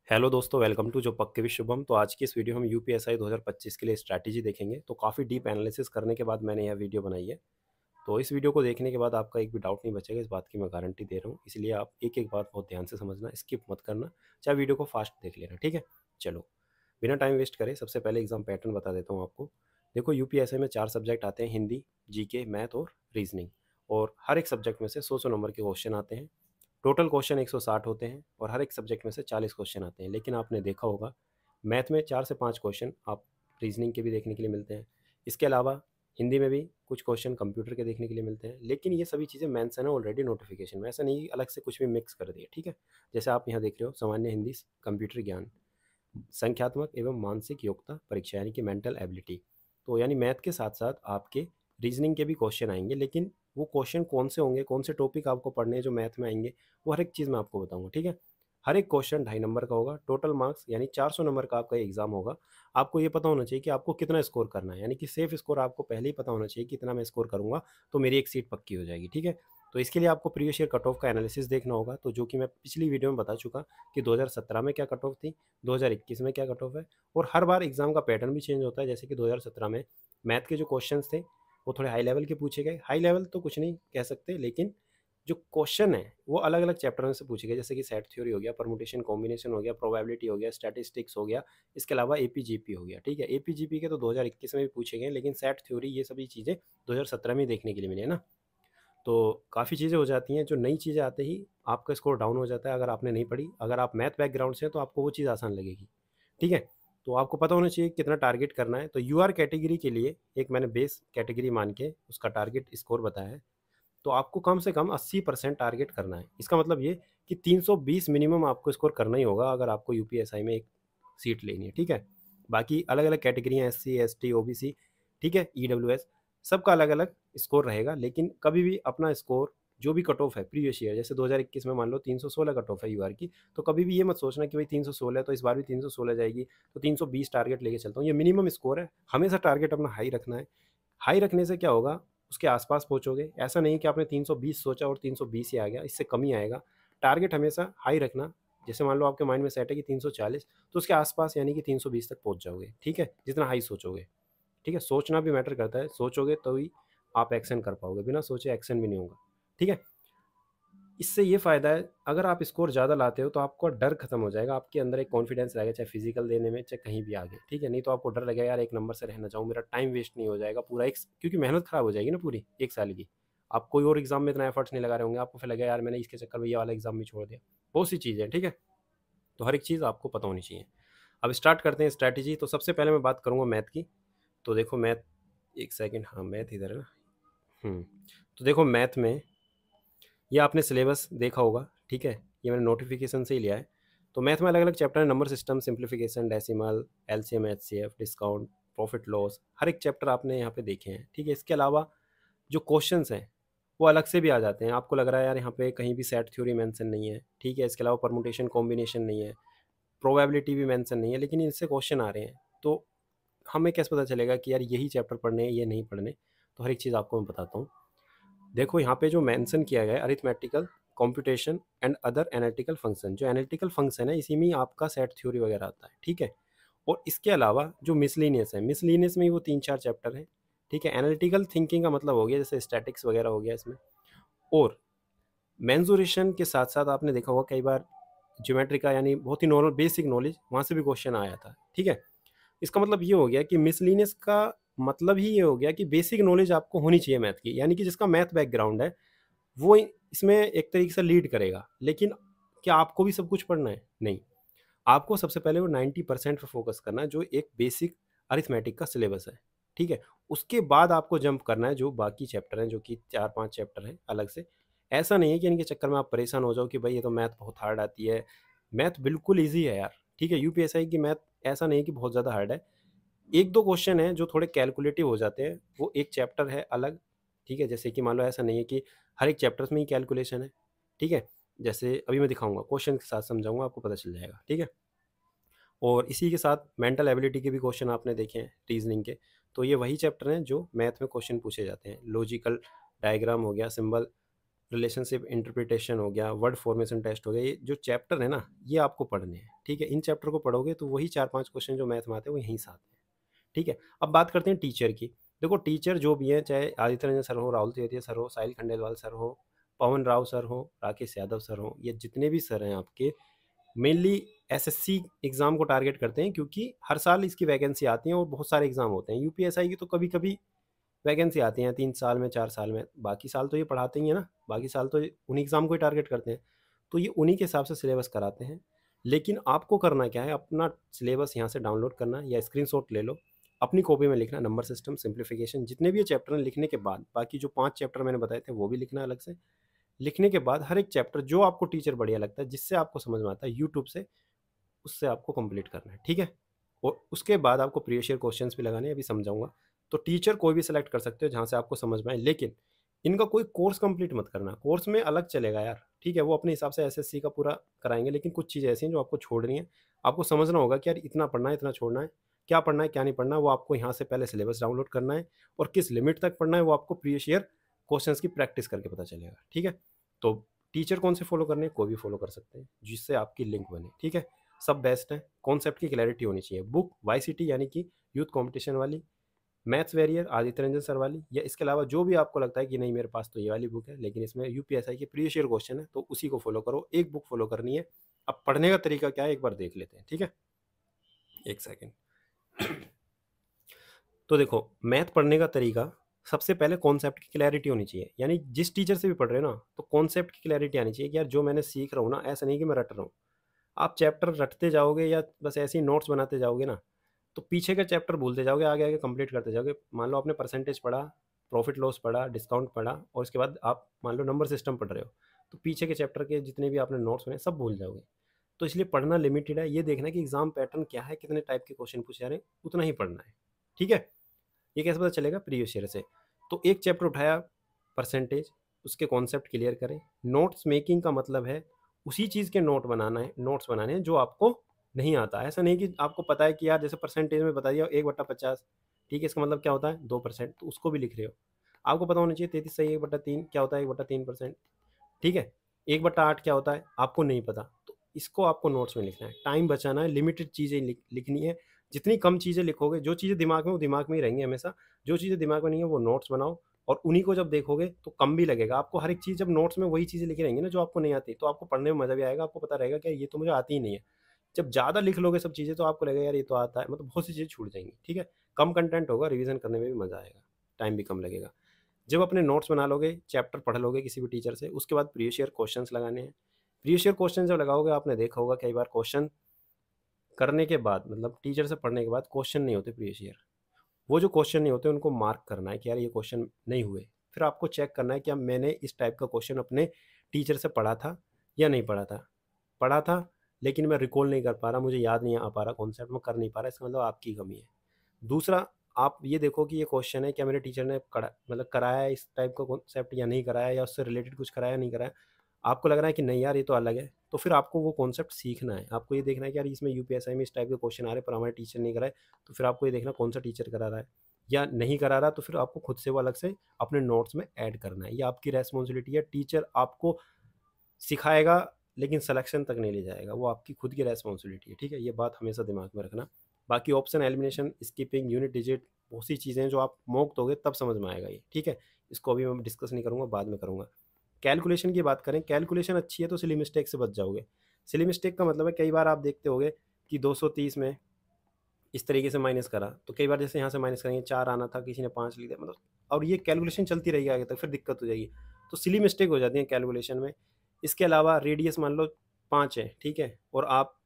Hello दोस्तों, welcome to जो पक्के भी शुभम। तो आज की इस वीडियो हम यूपीएसआई 2025 के लिए स्ट्रैटेजी देखेंगे। तो काफ़ी डीप एनालिसिस करने के बाद मैंने यह वीडियो बनाई है। तो इस वीडियो को देखने के बाद आपका एक भी डाउट नहीं बचेगा, इस बात की मैं गारंटी दे रहा हूँ। इसलिए आप एक एक बात बहुत ध्यान से समझना, स्किप मत करना, चाहे वीडियो को फास्ट देख लेना, ठीक है। चलो, बिना टाइम वेस्ट करे सबसे पहले एग्जाम पैटर्न बता देता हूँ आपको। देखो, यूपीएसआई में 4 सब्जेक्ट आते हैं: हिंदी, जीके, मैथ और रीजनिंग। और हर एक सब्जेक्ट में से 100 नंबर के क्वेश्चन आते हैं। टोटल क्वेश्चन 160 होते हैं और हर एक सब्जेक्ट में से 40 क्वेश्चन आते हैं। लेकिन आपने देखा होगा, मैथ में 4 से 5 क्वेश्चन आप रीजनिंग के भी देखने के लिए मिलते हैं। इसके अलावा हिंदी में भी कुछ क्वेश्चन कंप्यूटर के देखने के लिए मिलते हैं। लेकिन ये सभी चीज़ें मेंशन है ऑलरेडी नोटिफिकेशन में, ऐसा नहीं कि अलग से कुछ भी मिक्स कर दिया, ठीक है। जैसे आप यहाँ देख रहे हो, सामान्य हिंदी, कंप्यूटर ज्ञान, संख्यात्मक एवं मानसिक योग्यता परीक्षा यानी कि मेंटल एबिलिटी। तो यानी मैथ के साथ साथ आपके रीजनिंग के भी क्वेश्चन आएंगे। लेकिन वो क्वेश्चन कौन से होंगे, कौन से टॉपिक आपको पढ़ने हैं जो मैथ में आएंगे, वो हर एक चीज़ मैं आपको बताऊंगा, ठीक है। हर एक क्वेश्चन 2.5 नंबर का होगा। टोटल मार्क्स यानी 400 नंबर का आपका एग्जाम होगा। आपको ये पता होना चाहिए कि आपको कितना स्कोर करना है, यानी कि सेफ स्कोर आपको पहले ही पता होना चाहिए कि इतना मैं स्कोर करूंगा तो मेरी एक सीट पक्की हो जाएगी, ठीक है। तो इसके लिए आपको प्रीवियस ईयर कट ऑफ का एनालिसिस देखना होगा, तो जो कि मैं पिछली वीडियो में बता चुका कि 2017 में क्या कट ऑफ थी, 2021 में क्या कट ऑफ है। और हर बार एग्जाम का पैटर्न भी चेंज होता है। जैसे कि 2017 में मैथ के जो क्वेश्चंस थे वो थोड़े हाई लेवल के पूछे गए। हाई लेवल तो कुछ नहीं कह सकते, लेकिन जो क्वेश्चन है वो अलग अलग चैप्टर में से पूछे गए। जैसे कि सेट थ्योरी हो गया, परमुटेशन कॉम्बिनेशन हो गया, प्रोबेबिलिटी हो गया, स्टैटिस्टिक्स हो गया, इसके अलावा एपीजीपी हो गया, ठीक है। एपीजीपी के तो 2021 में भी पूछे गए, लेकिन सेट थ्योरी ये सभी चीज़ें 2017 में देखने के लिए मिली है ना। तो काफ़ी चीज़ें हो जाती हैं जो नई चीज़ें आते ही आपका स्कोर डाउन हो जाता है अगर आपने नहीं पढ़ी। अगर आप मैथ बैकग्राउंड से हैं तो आपको वो चीज़ आसान लगेगी, ठीक है। तो आपको पता होना चाहिए कितना टारगेट करना है। तो यूआर कैटेगरी के लिए एक मैंने बेस कैटेगरी मान के उसका टारगेट स्कोर बताया है। तो आपको कम से कम 80% टारगेट करना है। इसका मतलब ये कि 320 मिनिमम आपको स्कोर करना ही होगा अगर आपको यूपीएसआई में एक सीट लेनी है, ठीक है। बाकी अलग अलग कैटेगरियाँ, एससी, एसटी, ओबीसी, ठीक है, ईडब्ल्यूएस, सबका अलग अलग स्कोर रहेगा। लेकिन कभी भी अपना स्कोर जो भी कट ऑफ है प्रीवियस ईयर, जैसे 2021 में मान लो 316 कट ऑफ है यूआर की, तो कभी भी ये मत सोचना कि भाई 316 है तो इस बार भी 316 जाएगी तो 320 टारगेट लेके चलता हूँ। ये मिनिमम स्कोर है, हमेशा टारगेट अपना हाई रखना है। हाई रखने से क्या होगा, उसके आसपास पहुंचोगे। ऐसा नहीं कि आपने 320 सोचा और 320 ही आ गया, इससे कम ही आएगा। टारगेट हमेशा हाई रखना। जैसे मान लो आपके माइंड में सेट है कि 340, तो उसके आसपास यानी कि 320 तक पहुंच जाओगे, ठीक है, जितना हाई सोचोगे, ठीक है। सोचना भी मैटर करता है, सोचोगे तो ही आप एक्शन कर पाओगे, बिना सोचे एक्शन भी नहीं होगा, ठीक है। इससे ये फ़ायदा है, अगर आप स्कोर ज़्यादा लाते हो तो आपको डर खत्म हो जाएगा, आपके अंदर एक कॉन्फिडेंस रहेगा, चाहे फिजिकल देने में चाहे कहीं भी आगे, ठीक है। नहीं तो आपको डर लगेगा यार एक नंबर से रहना चाहूँ, मेरा टाइम वेस्ट नहीं हो जाएगा पूरा एक, क्योंकि मेहनत खराब हो जाएगी ना पूरी एक साल की। आप कोई और एग्जाम में इतना एफर्ट्स नहीं लगा रहे होंगे, आपको फिर लगेगा यार मैंने इसके चक्कर में ये वाला एग्जाम भी छोड़ दिया। बहुत सी चीज़ें, ठीक है। तो हर एक चीज़ आपको पता होनी चाहिए। अब स्टार्ट करते हैं स्ट्रैटेजी। तो सबसे पहले मैं बात करूँगा मैथ की। तो देखो मैथ, एक सेकेंड, हाँ मैथ इधर है ना। तो देखो मैथ में ये आपने सिलेबस देखा होगा, ठीक है, ये मैंने नोटिफिकेशन से ही लिया है। तो मैथ में अलग अलग चैप्टर है: number system, simplification, decimal, LCM, HCF, discount, profit loss. हर एक चैप्टर आपने यहाँ पे देखे हैं, ठीक है। इसके अलावा जो क्वेश्चंस हैं वो अलग से भी आ जाते हैं। आपको लग रहा है यार यहाँ पे कहीं भी सेट थ्योरी मेंशन नहीं है, ठीक है। इसके अलावा परमुटेशन कॉम्बिनेशन नहीं है, प्रोबेबिलिटी भी मेंशन नहीं है, लेकिन इनसे क्वेश्चन आ रहे हैं। तो हमें कैसे पता चलेगा कि यार यही चैप्टर पढ़ने हैं, ये नहीं पढ़ने। तो हर एक चीज़ आपको मैं बताता हूँ। देखो यहाँ पे जो मेंशन किया गया है, arithmetical, computation and other analytical function. जो एनालिटिकल फंक्शन है इसी में ही आपका सेट थ्योरी वगैरह आता है, ठीक है। और इसके अलावा जो मिसलिनियस है, मिसलिनियस में ही वो 3-4 चैप्टर हैं, ठीक है। एनालिटिकल थिंकिंग का मतलब हो गया जैसे स्टैटिक्स वगैरह हो गया इसमें। और मेंसुरेशन के साथ साथ आपने देखा होगा कई बार ज्योमेट्री का, यानी बहुत ही नॉर्मल बेसिक नॉलेज, वहाँ से भी क्वेश्चन आया था, ठीक है। इसका मतलब ये हो गया कि मिसलिनियस का मतलब ही ये हो गया कि बेसिक नॉलेज आपको होनी चाहिए मैथ की, यानी कि जिसका मैथ बैकग्राउंड है वो इसमें एक तरीके से लीड करेगा। लेकिन क्या आपको भी सब कुछ पढ़ना है? नहीं। आपको सबसे पहले वो 90% पे फोकस करना है, जो एक बेसिक अरिथमेटिक का सिलेबस है, ठीक है। उसके बाद आपको जंप करना है जो बाकी चैप्टर हैं, जो कि 4-5 चैप्टर हैं अलग से। ऐसा नहीं है कि इनके चक्कर में आप परेशान हो जाओ कि भाई ये तो मैथ बहुत हार्ड आती है। मैथ बिल्कुल ईजी है यार, ठीक है। यूपीएसआई की मैथ ऐसा नहीं है कि बहुत ज़्यादा हार्ड है। एक दो क्वेश्चन हैं जो थोड़े कैलकुलेटिव हो जाते हैं, वो एक चैप्टर है अलग, ठीक है। जैसे कि मान लो ऐसा नहीं है कि हर एक चैप्टर्स में ही कैलकुलेशन है, ठीक है। जैसे अभी मैं दिखाऊंगा, क्वेश्चन के साथ समझाऊंगा, आपको पता चल जाएगा, ठीक है। और इसी के साथ मेंटल एबिलिटी के भी क्वेश्चन आपने देखे हैं, रीजनिंग के। तो ये वही चैप्टर हैं जो मैथ में क्वेश्चन पूछे जाते हैं। लॉजिकल डायग्राम हो गया, सिंबल रिलेशनशिप इंटरप्रिटेशन हो गया, वर्ड फॉर्मेशन टेस्ट हो गया, ये जो चैप्टर है ना ये आपको पढ़ने हैं, ठीक है। इन चैप्टर को पढ़ोगे तो वही 4-5 क्वेश्चन जो मैथ में आते हैं वो यहीं से आते हैं, ठीक है। अब बात करते हैं टीचर की। देखो टीचर जो भी हैं, चाहे आदित्य रंजन सर हो, राहुल तेवतिया सर हो, साहिल खंडेलवाल सर हो, पवन राव सर हो, राकेश यादव सर हो, ये जितने भी सर हैं आपके, मेनली एसएससी एग्ज़ाम को टारगेट करते हैं, क्योंकि हर साल इसकी वैकेंसी आती है और बहुत सारे एग्ज़ाम होते हैं। यूपीएसआई की तो कभी कभी वैकेंसी आती हैं 3 साल में, 4 साल में, बाकी साल तो ये पढ़ाते ही हैं ना, बाकी साल तो उन्हीं एग्ज़ाम को ही टारगेट करते हैं, तो ये उन्हीं के हिसाब से सिलेबस कराते हैं। लेकिन आपको करना क्या है, अपना सिलेबस यहाँ से डाउनलोड करना या स्क्रीनशॉट ले लो, अपनी कॉपी में लिखना, नंबर सिस्टम, सिंप्लीफिकेशन, जितने भी ये चैप्टर हैं लिखने के बाद, बाकी जो 5 चैप्टर मैंने बताए थे वो भी लिखना अलग से। लिखने के बाद हर एक चैप्टर जो आपको टीचर बढ़िया लगता है, जिससे आपको समझ में आता है यूट्यूब से, उससे आपको कंप्लीट करना है, ठीक है। और उसके बाद आपको प्रीवियस ईयर क्वेश्चंस भी लगाने हैं, अभी समझाऊंगा। तो टीचर कोई भी सेलेक्ट कर सकते हो जहाँ से आपको समझ में आए, लेकिन इनका कोई कोर्स कंप्लीट मत करना, कोर्स में अलग चलेगा यार, ठीक है। वो अपने हिसाब से एसएससी का पूरा कराएंगे, लेकिन कुछ चीज़ें ऐसी हैं जो आपको छोड़नी है। आपको समझना होगा कि यार इतना पढ़ना है, इतना छोड़ना है, क्या पढ़ना है क्या नहीं पढ़ना है, वो आपको यहाँ से पहले सिलेबस डाउनलोड करना है, और किस लिमिट तक पढ़ना है वो आपको प्रीवियस ईयर क्वेश्चंस की प्रैक्टिस करके पता चलेगा, ठीक है। तो टीचर कौन से फॉलो करने हैं, कोई भी फॉलो कर सकते हैं जिससे आपकी लिंक बने, ठीक है। सब बेस्ट है, कॉन्सेप्ट की क्लैरिटी होनी चाहिए। बुक वाईसीटी यानी कि यूथ कंपटीशन वाली, maths warrior Aditya Ranjan sir वाली, या इसके अलावा जो भी आपको लगता है कि नहीं मेरे पास तो ये वाली बुक है लेकिन इसमें यूपीएसआई के प्रीवियस ईयर क्वेश्चन है, तो उसी को फॉलो करो। एक बुक फॉलो करनी है। अब पढ़ने का तरीका क्या है एक बार देख लेते हैं, ठीक है। एक सेकेंड। तो देखो, मैथ पढ़ने का तरीका, सबसे पहले कॉन्सेप्ट की क्लैरिटी होनी चाहिए, यानी जिस टीचर से भी पढ़ रहे हो ना, तो कॉन्सेप्ट की क्लैरिटी आनी चाहिए कि यार जो मैंने सीख रहा हूँ ना, ऐसा नहीं कि मैं रट रहा हूँ। आप चैप्टर रटते जाओगे या बस ऐसे ही नोट्स बनाते जाओगे ना, तो पीछे का चैप्टर भूलते जाओगे, आगे आगे कंप्लीट करते जाओगे। मान लो आपने परसेंटेज पढ़ा, प्रॉफिट लॉस पढ़ा, डिस्काउंट पढ़ा, और इसके बाद आप मान लो नंबर सिस्टम पढ़ रहे हो, तो पीछे के चैप्टर के जितने भी आपने नोट्स बने सब भूल जाओगे। तो इसलिए पढ़ना लिमिटेड है, ये देखना है कि एग्जाम पैटर्न क्या है, कितने टाइप के क्वेश्चन पूछे जा रहे हैं, उतना ही पढ़ना है, ठीक है। ये कैसे पता चलेगा, प्रीवियस ईयर से। तो एक चैप्टर उठाया परसेंटेज, उसके कॉन्सेप्ट क्लियर करें। नोट्स मेकिंग का मतलब है उसी चीज़ के नोट्स बनाने हैं जो आपको नहीं आता। ऐसा नहीं कि आपको पता है कि यार जैसे परसेंटेज में बता दिया 1/50, ठीक है, इसका मतलब क्या होता है 2%, तो उसको भी लिख रहे हो। आपको पता होना चाहिए 33 सही 1/3 क्या होता है, 1/3%, ठीक है। 1/8 क्या होता है आपको नहीं पता, तो इसको आपको नोट्स में लिखना है। टाइम बचाना है, लिमिटेड चीज़ें लिखनी है। जितनी कम चीज़ें लिखोगे, जो चीज़ें दिमाग में वो दिमाग में ही रहेंगी हमेशा, जो चीज़ें दिमाग में नहीं है वो नोट्स बनाओ, और उन्हीं को जब देखोगे तो कम भी लगेगा आपको। हर एक चीज़ जब नोट्स में वही चीज़ें लिखी रहेंगी ना जो आपको नहीं आती, तो आपको पढ़ने में मज़ा भी आएगा, आपको पता रहेगा कि ये तो मुझे आती ही नहीं है। जब ज़्यादा लिख लोगे सब चीज़ें तो आपको लगेगा यार ये तो आता है, मतलब बहुत सी चीज़ें छूट जाएंगी, ठीक है। कम कंटेंट होगा, रिवीजन करने में भी मज़ा आएगा, टाइम भी कम लगेगा। जब अपने नोट्स बना लोगे, चैप्टर पढ़ लोगे किसी भी टीचर से, उसके बाद प्रीवियस ईयर क्वेश्चंस लगाने हैं। प्रीवियस ईयर क्वेश्चन जब लगाओगे, आपने देखा होगा कई बार क्वेश्चन करने के बाद, मतलब टीचर से पढ़ने के बाद क्वेश्चन नहीं होते प्रीवियस ईयर। वो जो क्वेश्चन नहीं होते उनको मार्क करना है कि यार ये क्वेश्चन नहीं हुए। फिर आपको चेक करना है कि अब मैंने इस टाइप का क्वेश्चन अपने टीचर से पढ़ा था या नहीं पढ़ा था। पढ़ा था लेकिन मैं रिकॉल नहीं कर पा रहा, मुझे याद नहीं आ पा रहा, कॉन्सेप्ट में कर नहीं पा रहा, इसका मतलब आपकी कमी है। दूसरा, आप ये देखो कि ये क्वेश्चन है क्या मेरे टीचर ने मतलब कराया है इस टाइप का कॉन्सेप्ट या नहीं कराया, या उससे रिलेटेड कुछ कराया नहीं कराया। आपको लग रहा है कि नहीं यार ये तो अलग है, तो फिर आपको वो कॉन्सेप्ट सीखना है। आपको ये देखना है कि यार इसमें यूपीएसआई में इस टाइप के क्वेश्चन आ रहे हैं पर हमारे टीचर नहीं कराए, तो फिर आपको ये देखना कौन सा टीचर करा रहा है या नहीं करा रहा, तो फिर आपको खुद से वो अलग से अपने नोट्स में ऐड करना है। ये आपकी रेस्पॉन्सिबिलिटी है। टीचर आपको सिखाएगा लेकिन सिलेक्शन तक नहीं ले जाएगा, वो आपकी खुद की रेस्पॉन्सिबिलिटी है, ठीक है। ये बात हमेशा दिमाग में रखना। बाकी option elimination, skipping, unit digit, बहुत सी चीज़ें हैं जो आप मॉक दोगे तब समझ में आएगा ये, ठीक है। इसको अभी मैं डिस्कस नहीं करूँगा, बाद में करूँगा। कैलकुलेशन की बात करें, कैलकुलेशन अच्छी है तो सिली मिस्टेक से बच जाओगे। सिली मिस्टेक का मतलब है कई बार आप देखते होगे कि 230 में इस तरीके से माइनस करा, तो कई बार जैसे यहाँ से माइनस करेंगे 4 आना था, किसी ने 5 लिख दिया, मतलब, और ये कैलकुलेशन चलती रहेगी आगे तक, फिर दिक्कत हो जाएगी। तो सिली मिस्टेक हो जाती है कैलकुलेशन में। इसके अलावा रेडियस मान लो 5 है, ठीक है, और आप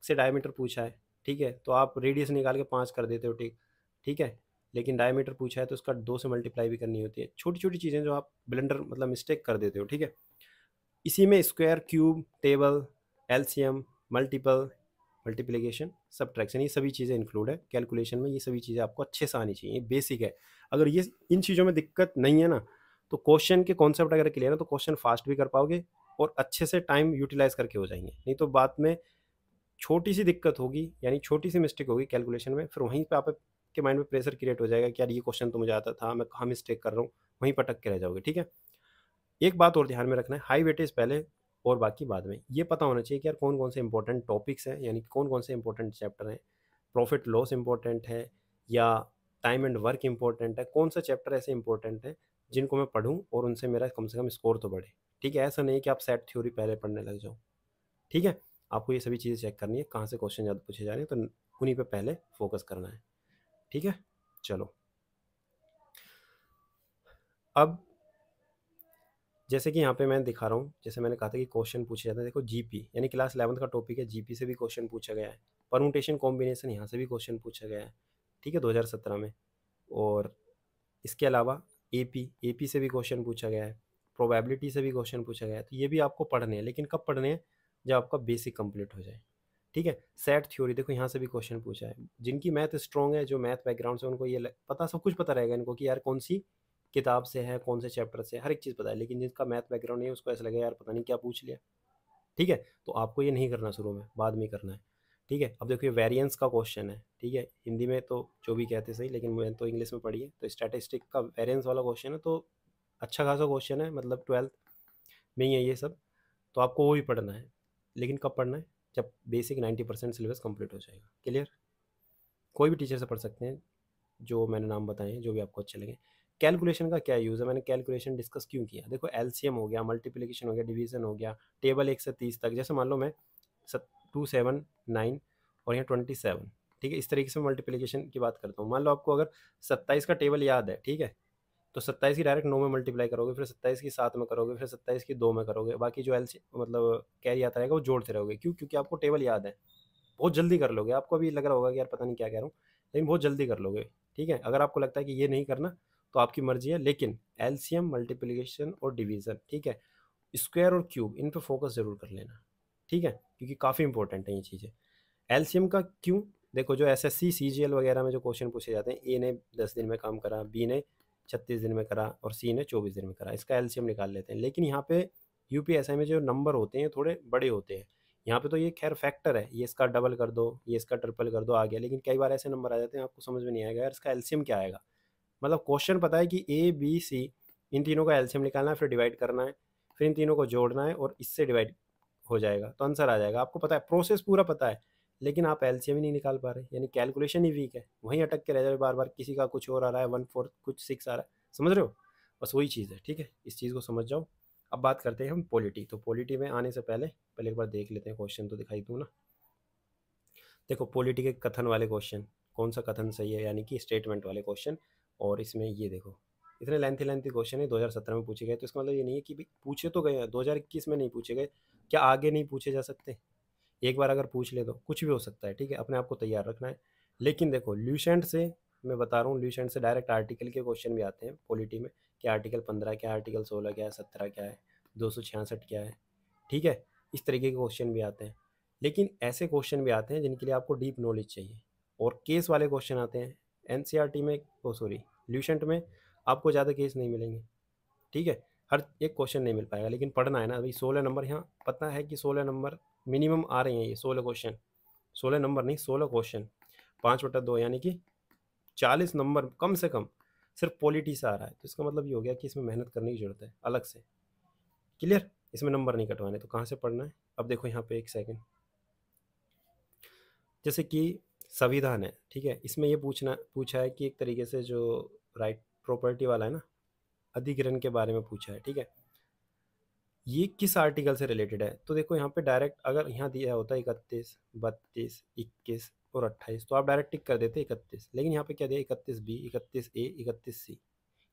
से डायमीटर पूछा है, ठीक है, तो आप रेडियस निकाल के 5 कर देते हो, ठीक है। लेकिन डायमीटर पूछा है तो उसका 2 से मल्टीप्लाई भी करनी होती है। छोटी छोटी चीज़ें जो आप ब्लेंडर मतलब मिस्टेक कर देते हो, ठीक है। इसी में square, cube, table, LCM, multiple, multiplication, subtraction, ये सभी चीज़ें इंक्लूड है कैलकुलेशन में। ये सभी चीज़ें आपको अच्छे से आनी चाहिए, बेसिक है। अगर ये इन चीज़ों में दिक्कत नहीं है ना, तो क्वेश्चन के कॉन्सेप्ट अगर क्लियर है तो क्वेश्चन फास्ट भी कर पाओगे और अच्छे से टाइम यूटिलाइज करके हो जाएंगे। नहीं तो बाद में छोटी सी दिक्कत होगी, यानी छोटी सी मिस्टेक होगी कैलकुलेशन में, फिर वहीं पे आपके माइंड में प्रेशर क्रिएट हो जाएगा कि यार ये क्वेश्चन तो मुझे आता था, मैं कहाँ मिस्टेक कर रहा हूँ, वहीं पटक के रह जाओगे, ठीक है। एक बात और ध्यान में रखना है, हाई वेटेज पहले और बाकी बाद में। ये पता होना चाहिए कि यार कौन कौन से इंपॉर्टेंट टॉपिक्स हैं, यानी कौन कौन से इंपॉर्टेंट चैप्टर हैं, प्रॉफिट लॉस इंपॉर्टेंट है या टाइम एंड वर्क इंपॉर्टेंट है, कौन सा चैप्टर ऐसे इंपॉर्टेंट है जिनको मैं पढूं और उनसे मेरा कम से कम स्कोर तो बढ़े। ठीक है, ऐसा नहीं कि आप सेट थ्योरी पहले पढ़ने लग जाओ। ठीक है, आपको ये सभी चीज़ें चेक करनी है, कहाँ से क्वेश्चन ज़्यादा पूछे जा रहे हैं, तो उन्हीं पे पहले फोकस करना है। ठीक है, चलो। अब जैसे कि यहाँ पे मैं दिखा रहा हूँ, जैसे मैंने कहा था कि क्वेश्चन पूछे जाते हैं, देखो जीपी यानी क्लास 11th का टॉपिक है, जीपी से भी क्वेश्चन पूछा गया है, परमुटेशन कॉम्बिनेशन यहाँ से भी क्वेश्चन पूछा गया है। ठीक है, 2017 में। और इसके अलावा एपी एपी से भी क्वेश्चन पूछा गया है, प्रोबेबिलिटी से भी क्वेश्चन पूछा गया है। तो ये भी आपको पढ़ने हैं, लेकिन कब पढ़ने हैं, जब आपका बेसिक कंप्लीट हो जाए। ठीक है, सेट थ्योरी देखो यहाँ से भी क्वेश्चन पूछा है। जिनकी मैथ स्ट्रॉन्ग है, जो मैथ बैकग्राउंड से, उनको ये पता, सब कुछ पता रहेगा इनको कि यार कौन सी किताब से है, कौन से चैप्टर से, हर एक चीज़ पता है। लेकिन जिसका मैथ बैकग्राउंड नहीं है, उसको ऐसा लगेगा यार पता नहीं क्या पूछ लिया। ठीक है, तो आपको ये नहीं करना शुरू में, बाद में करना है। ठीक है, अब देखिए वेरिएंस का क्वेश्चन है। ठीक है, हिंदी में तो जो भी कहते सही, लेकिन मैंने तो इंग्लिश में पढ़ी है, तो स्टैटिस्टिक का वेरिएंस वाला क्वेश्चन है, तो अच्छा खासा क्वेश्चन है, मतलब 12th में ही है ये सब। तो आपको वो भी पढ़ना है, लेकिन कब पढ़ना है, जब बेसिक 90% सिलेबस कंप्लीट हो जाएगा। क्लियर? कोई भी टीचर से पढ़ सकते हैं, जो मैंने नाम बताए हैं, जो भी आपको अच्छे लगे। कैलकुलेशन का क्या यूज़ है, मैंने कैलकुलेशन डिस्कस क्यों किया। देखो एलसीएम हो गया, मल्टीप्लिकेशन हो गया, डिवीजन हो गया, टेबल 1 से 30 तक। जैसे मान लो मैं 279 और यहाँ 27। ठीक है, इस तरीके से मल्टीप्लिकेशन की बात करता हूँ। मान लो आपको अगर 27 का टेबल याद है, ठीक है, तो 27 की डायरेक्ट 9 में मल्टीप्लाई करोगे, फिर 27 की 7 में करोगे, फिर 27 की 2 में करोगे, बाकी जो एलसी मतलब कैरी आता रहेगा वो जोड़ते रहोगे। क्यों? क्योंकि आपको टेबल याद है, बहुत जल्दी कर लोगे। आपको अभी लग रहा होगा कि यार पता नहीं क्या कह रहा हूँ, लेकिन बहुत जल्दी कर लोगे। ठीक है, अगर आपको लगता है कि ये नहीं करना तो आपकी मर्जी है, लेकिन एलसीएम, मल्टीप्लिकेशन और डिवीजन, ठीक है, स्क्वायर और क्यूब, इन पे फोकस जरूर कर लेना। ठीक है, क्योंकि काफ़ी इंपॉर्टेंट है ये चीज़ें। एलसीएम का क्यों, देखो जो एसएससी सीजीएल वगैरह में जो क्वेश्चन पूछे जाते हैं, ए ने 10 दिन में काम करा, बी ने 36 दिन में करा और सी ने 24 दिन में करा, इसका एलसीएम निकाल लेते हैं। लेकिन यहाँ पे यूपीएसआई में जो नंबर होते हैं थोड़े बड़े होते हैं। यहाँ पे तो ये खैर फैक्टर है, ये इसका डबल कर दो, ये इसका ट्रिपल कर दो, आ गया। लेकिन कई बार ऐसे नंबर आ जाते हैं, आपको समझ में नहीं आएगा यार इसका एलसीएम क्या आएगा। मतलब क्वेश्चन पता है कि ए बी सी, इन तीनों का एलसीएम निकालना है, फिर डिवाइड करना है, फिर इन तीनों को जोड़ना है और इससे डिवाइड हो जाएगा तो आंसर आ जाएगा। आपको पता है, प्रोसेस पूरा पता है, लेकिन आप एलसीएम ही नहीं निकाल पा रहे, यानी कैलकुलेशन ही वीक है, वहीं अटक के रह जाए बार बार। किसी का कुछ और आ रहा है, 1/4 कुछ 6 आ रहा है, समझ रहे हो? बस वही चीज़ है। ठीक है, इस चीज़ को समझ जाओ। अब बात करते हैं हम पॉलिटी। तो पॉलिटी में आने से पहले पहले एक बार देख लेते हैं, क्वेश्चन तो दिखाई दूँ ना। देखो पॉलिटी के कथन वाले क्वेश्चन, कौन सा कथन सही है, यानी कि स्टेटमेंट वाले क्वेश्चन। और इसमें ये देखो, इतने लेंथी लेंथी क्वेश्चन है, 2017 में पूछे गए, तो इसका मतलब ये नहीं है कि भाई पूछे तो गए हैं, 2021 में नहीं पूछे गए, क्या आगे नहीं पूछे जा सकते? एक बार अगर पूछ ले तो कुछ भी हो सकता है। ठीक है, अपने आप को तैयार रखना है। लेकिन देखो ल्यूसेंट से, मैं बता रहा हूँ, ल्यूसेंट से डायरेक्ट आर्टिकल के क्वेश्चन भी आते हैं पॉलिटी में, कि आर्टिकल 15 क्या है, आर्टिकल 16 क्या है, 17 क्या है, 266 क्या है। ठीक है, इस तरीके के क्वेश्चन भी आते हैं। लेकिन ऐसे क्वेश्चन भी आते हैं जिनके लिए आपको डीप नॉलेज चाहिए, और केस वाले क्वेश्चन आते हैं। एनसीईआरटी में, ओ सॉरी, ल्यूसेंट में आपको ज़्यादा केस नहीं मिलेंगे। ठीक है, हर एक क्वेश्चन नहीं मिल पाएगा, लेकिन पढ़ना है ना भाई। 16 नंबर यहाँ पता है कि 16 नंबर मिनिमम आ रहे हैं, ये 16 क्वेश्चन, 16 नंबर नहीं, 16 क्वेश्चन, 5/2 यानी कि 40 नंबर कम से कम सिर्फ पॉलिटी से आ रहा है। तो इसका मतलब ये हो गया कि इसमें मेहनत करने की जरूरत है अलग से। क्लियर? इसमें नंबर नहीं कटवाने, तो कहाँ से पढ़ना है? अब देखो यहाँ पे एक सेकंड, जैसे कि संविधान है, ठीक है, इसमें ये पूछा है कि एक तरीके से जो राइट प्रॉपर्टी वाला है ना, अधिग्रहण के बारे में पूछा है। ठीक है, ये किस आर्टिकल से रिलेटेड है? तो देखो यहाँ पे डायरेक्ट अगर यहाँ दिया होता है 31, 32, 21 और 28, तो आप डायरेक्ट टिक कर देते 31। लेकिन यहाँ पे क्या दिया, 31B, 31A, 31C,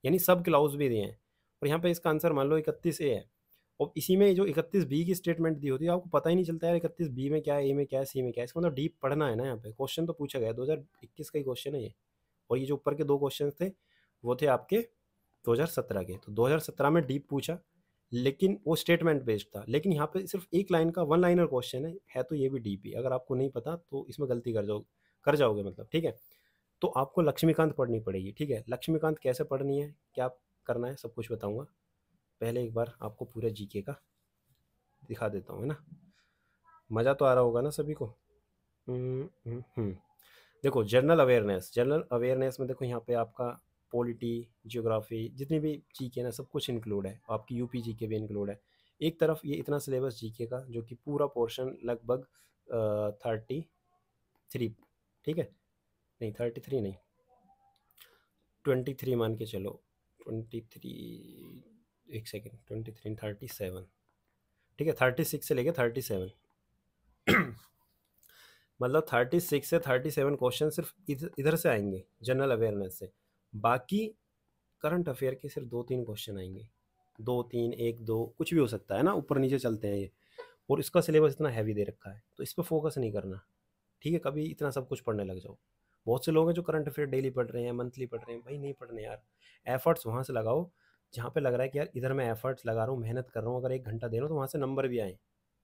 यानी सब क्लाउज भी दिए हैं। और यहाँ पे इसका आंसर मान लो 31A है, और इसी में जो 31B की स्टेटमेंट दी होती है, आपको पता ही नहीं चलता यार 31B में क्या है, ए में क्या है, सी में क्या है। इसका मतलब डीप पढ़ना है ना। यहाँ पे क्वेश्चन तो पूछा गया है, 2021 का ही क्वेश्चन है ये। और ये जो ऊपर के 2 क्वेश्चन थे, वो थे आपके 2017 के। तो 2017 में डीप पूछा, लेकिन वो स्टेटमेंट बेस्ड था। लेकिन यहाँ पे सिर्फ एक लाइन का वन लाइनर क्वेश्चन है तो ये भी डीप ही। अगर आपको नहीं पता तो इसमें गलती कर जाओगे मतलब। ठीक है, तो आपको लक्ष्मीकांत पढ़नी पड़ेगी। ठीक है, लक्ष्मीकांत कैसे पढ़नी है, क्या करना है, सब कुछ बताऊंगा। पहले एक बार आपको पूरा जीके का दिखा देता हूँ, है ना। मज़ा तो आ रहा होगा ना सभी को। हम्म। देखो जनरल अवेयरनेस, जनरल अवेयरनेस में देखो यहाँ पे आपका पॉलिटी, ज्योग्राफी, जितनी भी जीके ना सब कुछ इंक्लूड है, आपकी यूपी जीके भी इंक्लूड है। एक तरफ ये इतना सिलेबस जीके का जो कि पूरा पोर्शन लगभग 33, ठीक है, नहीं 33 नहीं, 23 मान के चलो, 23, एक सेकेंड, 23 37, ठीक है, 36 से लेके 37 मतलब 36 से 37 क्वेश्चन सिर्फ इधर से आएंगे जनरल अवेयरनेस से। बाकी करंट अफेयर के सिर्फ 2-3 क्वेश्चन आएंगे, 2-3, 1-2 कुछ भी हो सकता है ना, ऊपर नीचे चलते हैं ये। और इसका सिलेबस इतना हैवी दे रखा है तो इस पर फोकस नहीं करना, ठीक है, कभी इतना सब कुछ पढ़ने लग जाओ। बहुत से लोग हैं जो करंट अफेयर डेली पढ़ रहे हैं, मंथली पढ़ रहे हैं, भाई नहीं पढ़ने यार। एफर्ट्स वहाँ से लगाओ जहाँ पे लग रहा है कि यार इधर मैं एफर्ट्स लगा रहा हूँ, मेहनत कर रहा हूँ, अगर 1 घंटा दे रहा हूँ तो वहाँ से नंबर भी आए।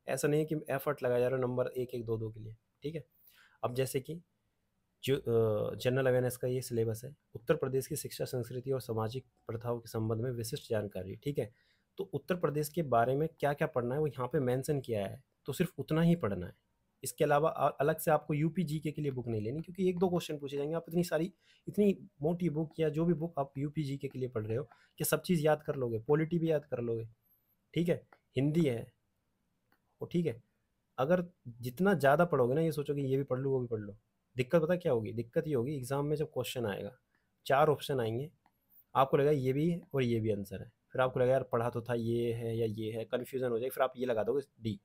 ऐसा नहीं है कि एफर्ट लगाया जा रहा है नंबर 1-1, 2-2 के लिए, ठीक है। अब जैसे कि जो जनरल अवेयरनेस का ये सिलेबस है, उत्तर प्रदेश की शिक्षा, संस्कृति और सामाजिक प्रथाओं के संबंध में विशिष्ट जानकारी, ठीक है। तो उत्तर प्रदेश के बारे में क्या क्या पढ़ना है वो यहाँ पे मेंशन किया है, तो सिर्फ उतना ही पढ़ना है। इसके अलावा अलग से आपको यूपी जीके के लिए बुक नहीं लेनी, क्योंकि 1-2 क्वेश्चन पूछे जाएंगे। आप इतनी सारी, इतनी मोटी बुक या जो भी बुक आप यूपी जीके के लिए पढ़ रहे हो, कि सब चीज़ याद कर लोगे? पॉलिटी भी याद कर लोगे, ठीक है, हिंदी है वो, ठीक है। अगर जितना ज़्यादा पढ़ोगे ना, ये सोचोगे ये भी पढ़ लूँ वो भी पढ़ लो, दिक्कत पता क्या होगी? दिक्कत ये होगी एग्ज़ाम में जब क्वेश्चन आएगा, 4 ऑप्शन आएंगे, आपको लगेगा ये भी है और ये भी आंसर है, फिर आपको लगेगा यार पढ़ा तो था ये है या ये है, कन्फ्यूज़न हो जाएगी, फिर आप ये लगा दोगे डी,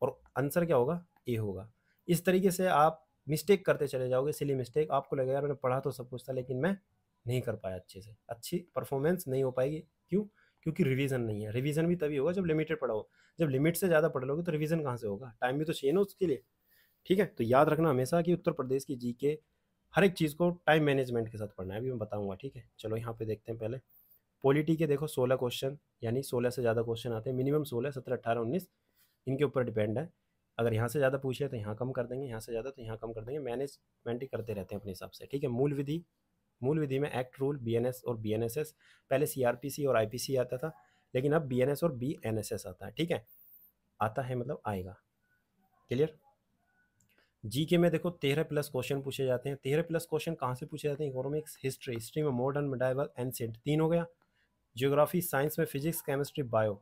और आंसर क्या होगा? ए होगा। इस तरीके से आप मिस्टेक करते चले जाओगे, सिली मिस्टेक। आपको लगेगा यार मैंने पढ़ा तो सब कुछ था लेकिन मैं नहीं कर पाया अच्छे से, अच्छी परफॉर्मेंस नहीं हो पाएगी। क्यों? क्योंकि रिवीजन नहीं है। रिवीजन भी तभी होगा जब लिमिटेड पढ़ा हो। जब लिमिट से ज़्यादा पढ़ लोगे तो रिवीजन कहाँ से होगा? टाइम भी तो चाहिए ना उसके लिए, ठीक है। तो याद रखना हमेशा कि उत्तर प्रदेश की जीके हर एक चीज़ को टाइम मैनेजमेंट के साथ पढ़ना है, अभी मैं बताऊंगा, ठीक है। चलो यहाँ पे देखते हैं पहले पॉलिटी के। देखो 16 क्वेश्चन, यानी 16 से ज़्यादा क्वेश्चन आते हैं, मिनिमम 16, 17, 18, 19 इनके ऊपर डिपेंड है। अगर यहाँ से ज़्यादा पूछे तो यहाँ कम कर देंगे, यहाँ से ज़्यादा तो यहाँ कम कर देंगे, मैनेजमेंट ही करते रहते हैं अपने हिसाब से, ठीक है। मूल विधि में एक्ट, रूल, बीएनएस और बीएनएसएस, पहले सीआरपीसी और आईपीसी आता था, लेकिन अब बीएनएस और बीएनएसएस आता है, ठीक है। आता है मतलब आएगा, क्लियर। जीके में देखो 13+ क्वेश्चन पूछे जाते हैं। 13+ क्वेश्चन कहाँ से पूछे जाते हैं? इकोनॉमिक्स, हिस्ट्री में मॉडर्न, मिडाइवल, एंशिएंट, 3 हो गया। ज्योग्राफी, साइंस में फिजिक्स, केमिस्ट्री, बायो,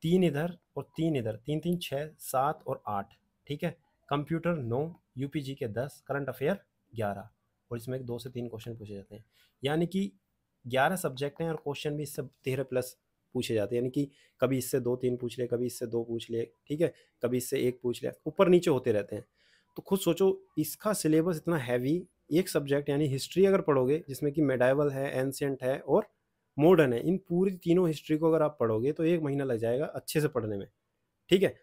3 इधर और 3 इधर, 3-3, 6, 7 और 8, ठीक है। कंप्यूटर 9, यूपीजी के 10, करंट अफेयर 11, और इसमें 2 से 3 क्वेश्चन पूछे जाते हैं। यानी कि 11 सब्जेक्ट हैं और क्वेश्चन भी इससे 13+ पूछे जाते हैं। यानी कि कभी इससे 2-3 पूछ ले, कभी इससे 2 पूछ ले, ठीक है, कभी इससे 1 पूछ ले, ऊपर नीचे होते रहते हैं। तो खुद सोचो इसका सिलेबस इतना हैवी, एक सब्जेक्ट यानी हिस्ट्री अगर पढ़ोगे जिसमें कि मेडाइवल है, एंशिएंट है और मॉडर्न है, इन पूरी तीनों हिस्ट्री को अगर आप पढ़ोगे तो 1 महीना लग जाएगा अच्छे से पढ़ने में, ठीक है।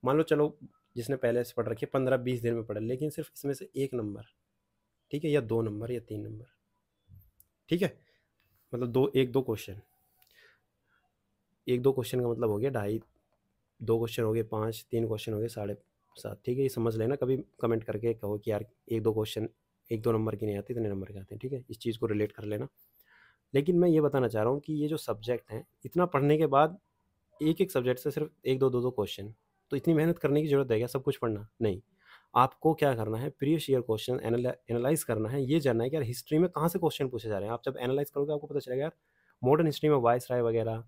मान लो चलो जिसने पहले से पढ़ रखी है 15-20 दिन में पढ़ा, लेकिन सिर्फ इसमें से 1 नंबर, ठीक है, या 2 नंबर या 3 नंबर, ठीक है, मतलब 1-2 क्वेश्चन, 1-2 क्वेश्चन का मतलब हो गया 2.5, 2 क्वेश्चन हो गए 5, 3 क्वेश्चन हो गए 7.5, ठीक है। ये समझ लेना, कभी कमेंट करके कहो कि यार 1-2 क्वेश्चन 1-2 नंबर की नहीं आती, इतने नंबर के आते हैं, ठीक है। इस चीज़ को रिलेट कर लेना। लेकिन मैं ये बताना चाह रहा हूँ कि ये जो सब्जेक्ट हैं, इतना पढ़ने के बाद एक एक सब्जेक्ट से सिर्फ 1-2 क्वेश्चन, तो इतनी मेहनत करने की ज़रूरत है क्या? सब कुछ पढ़ना नहीं। आपको क्या करना है, प्रीवियस ईयर क्वेश्चन एनालाइज करना है। ये जानना है कि यार हिस्ट्री में कहाँ से क्वेश्चन पूछे जा रहे हैं। आप जब एनालाइज करोगे आपको पता चलेगा यार मॉडर्न हिस्ट्री में वायसराय वगैरह,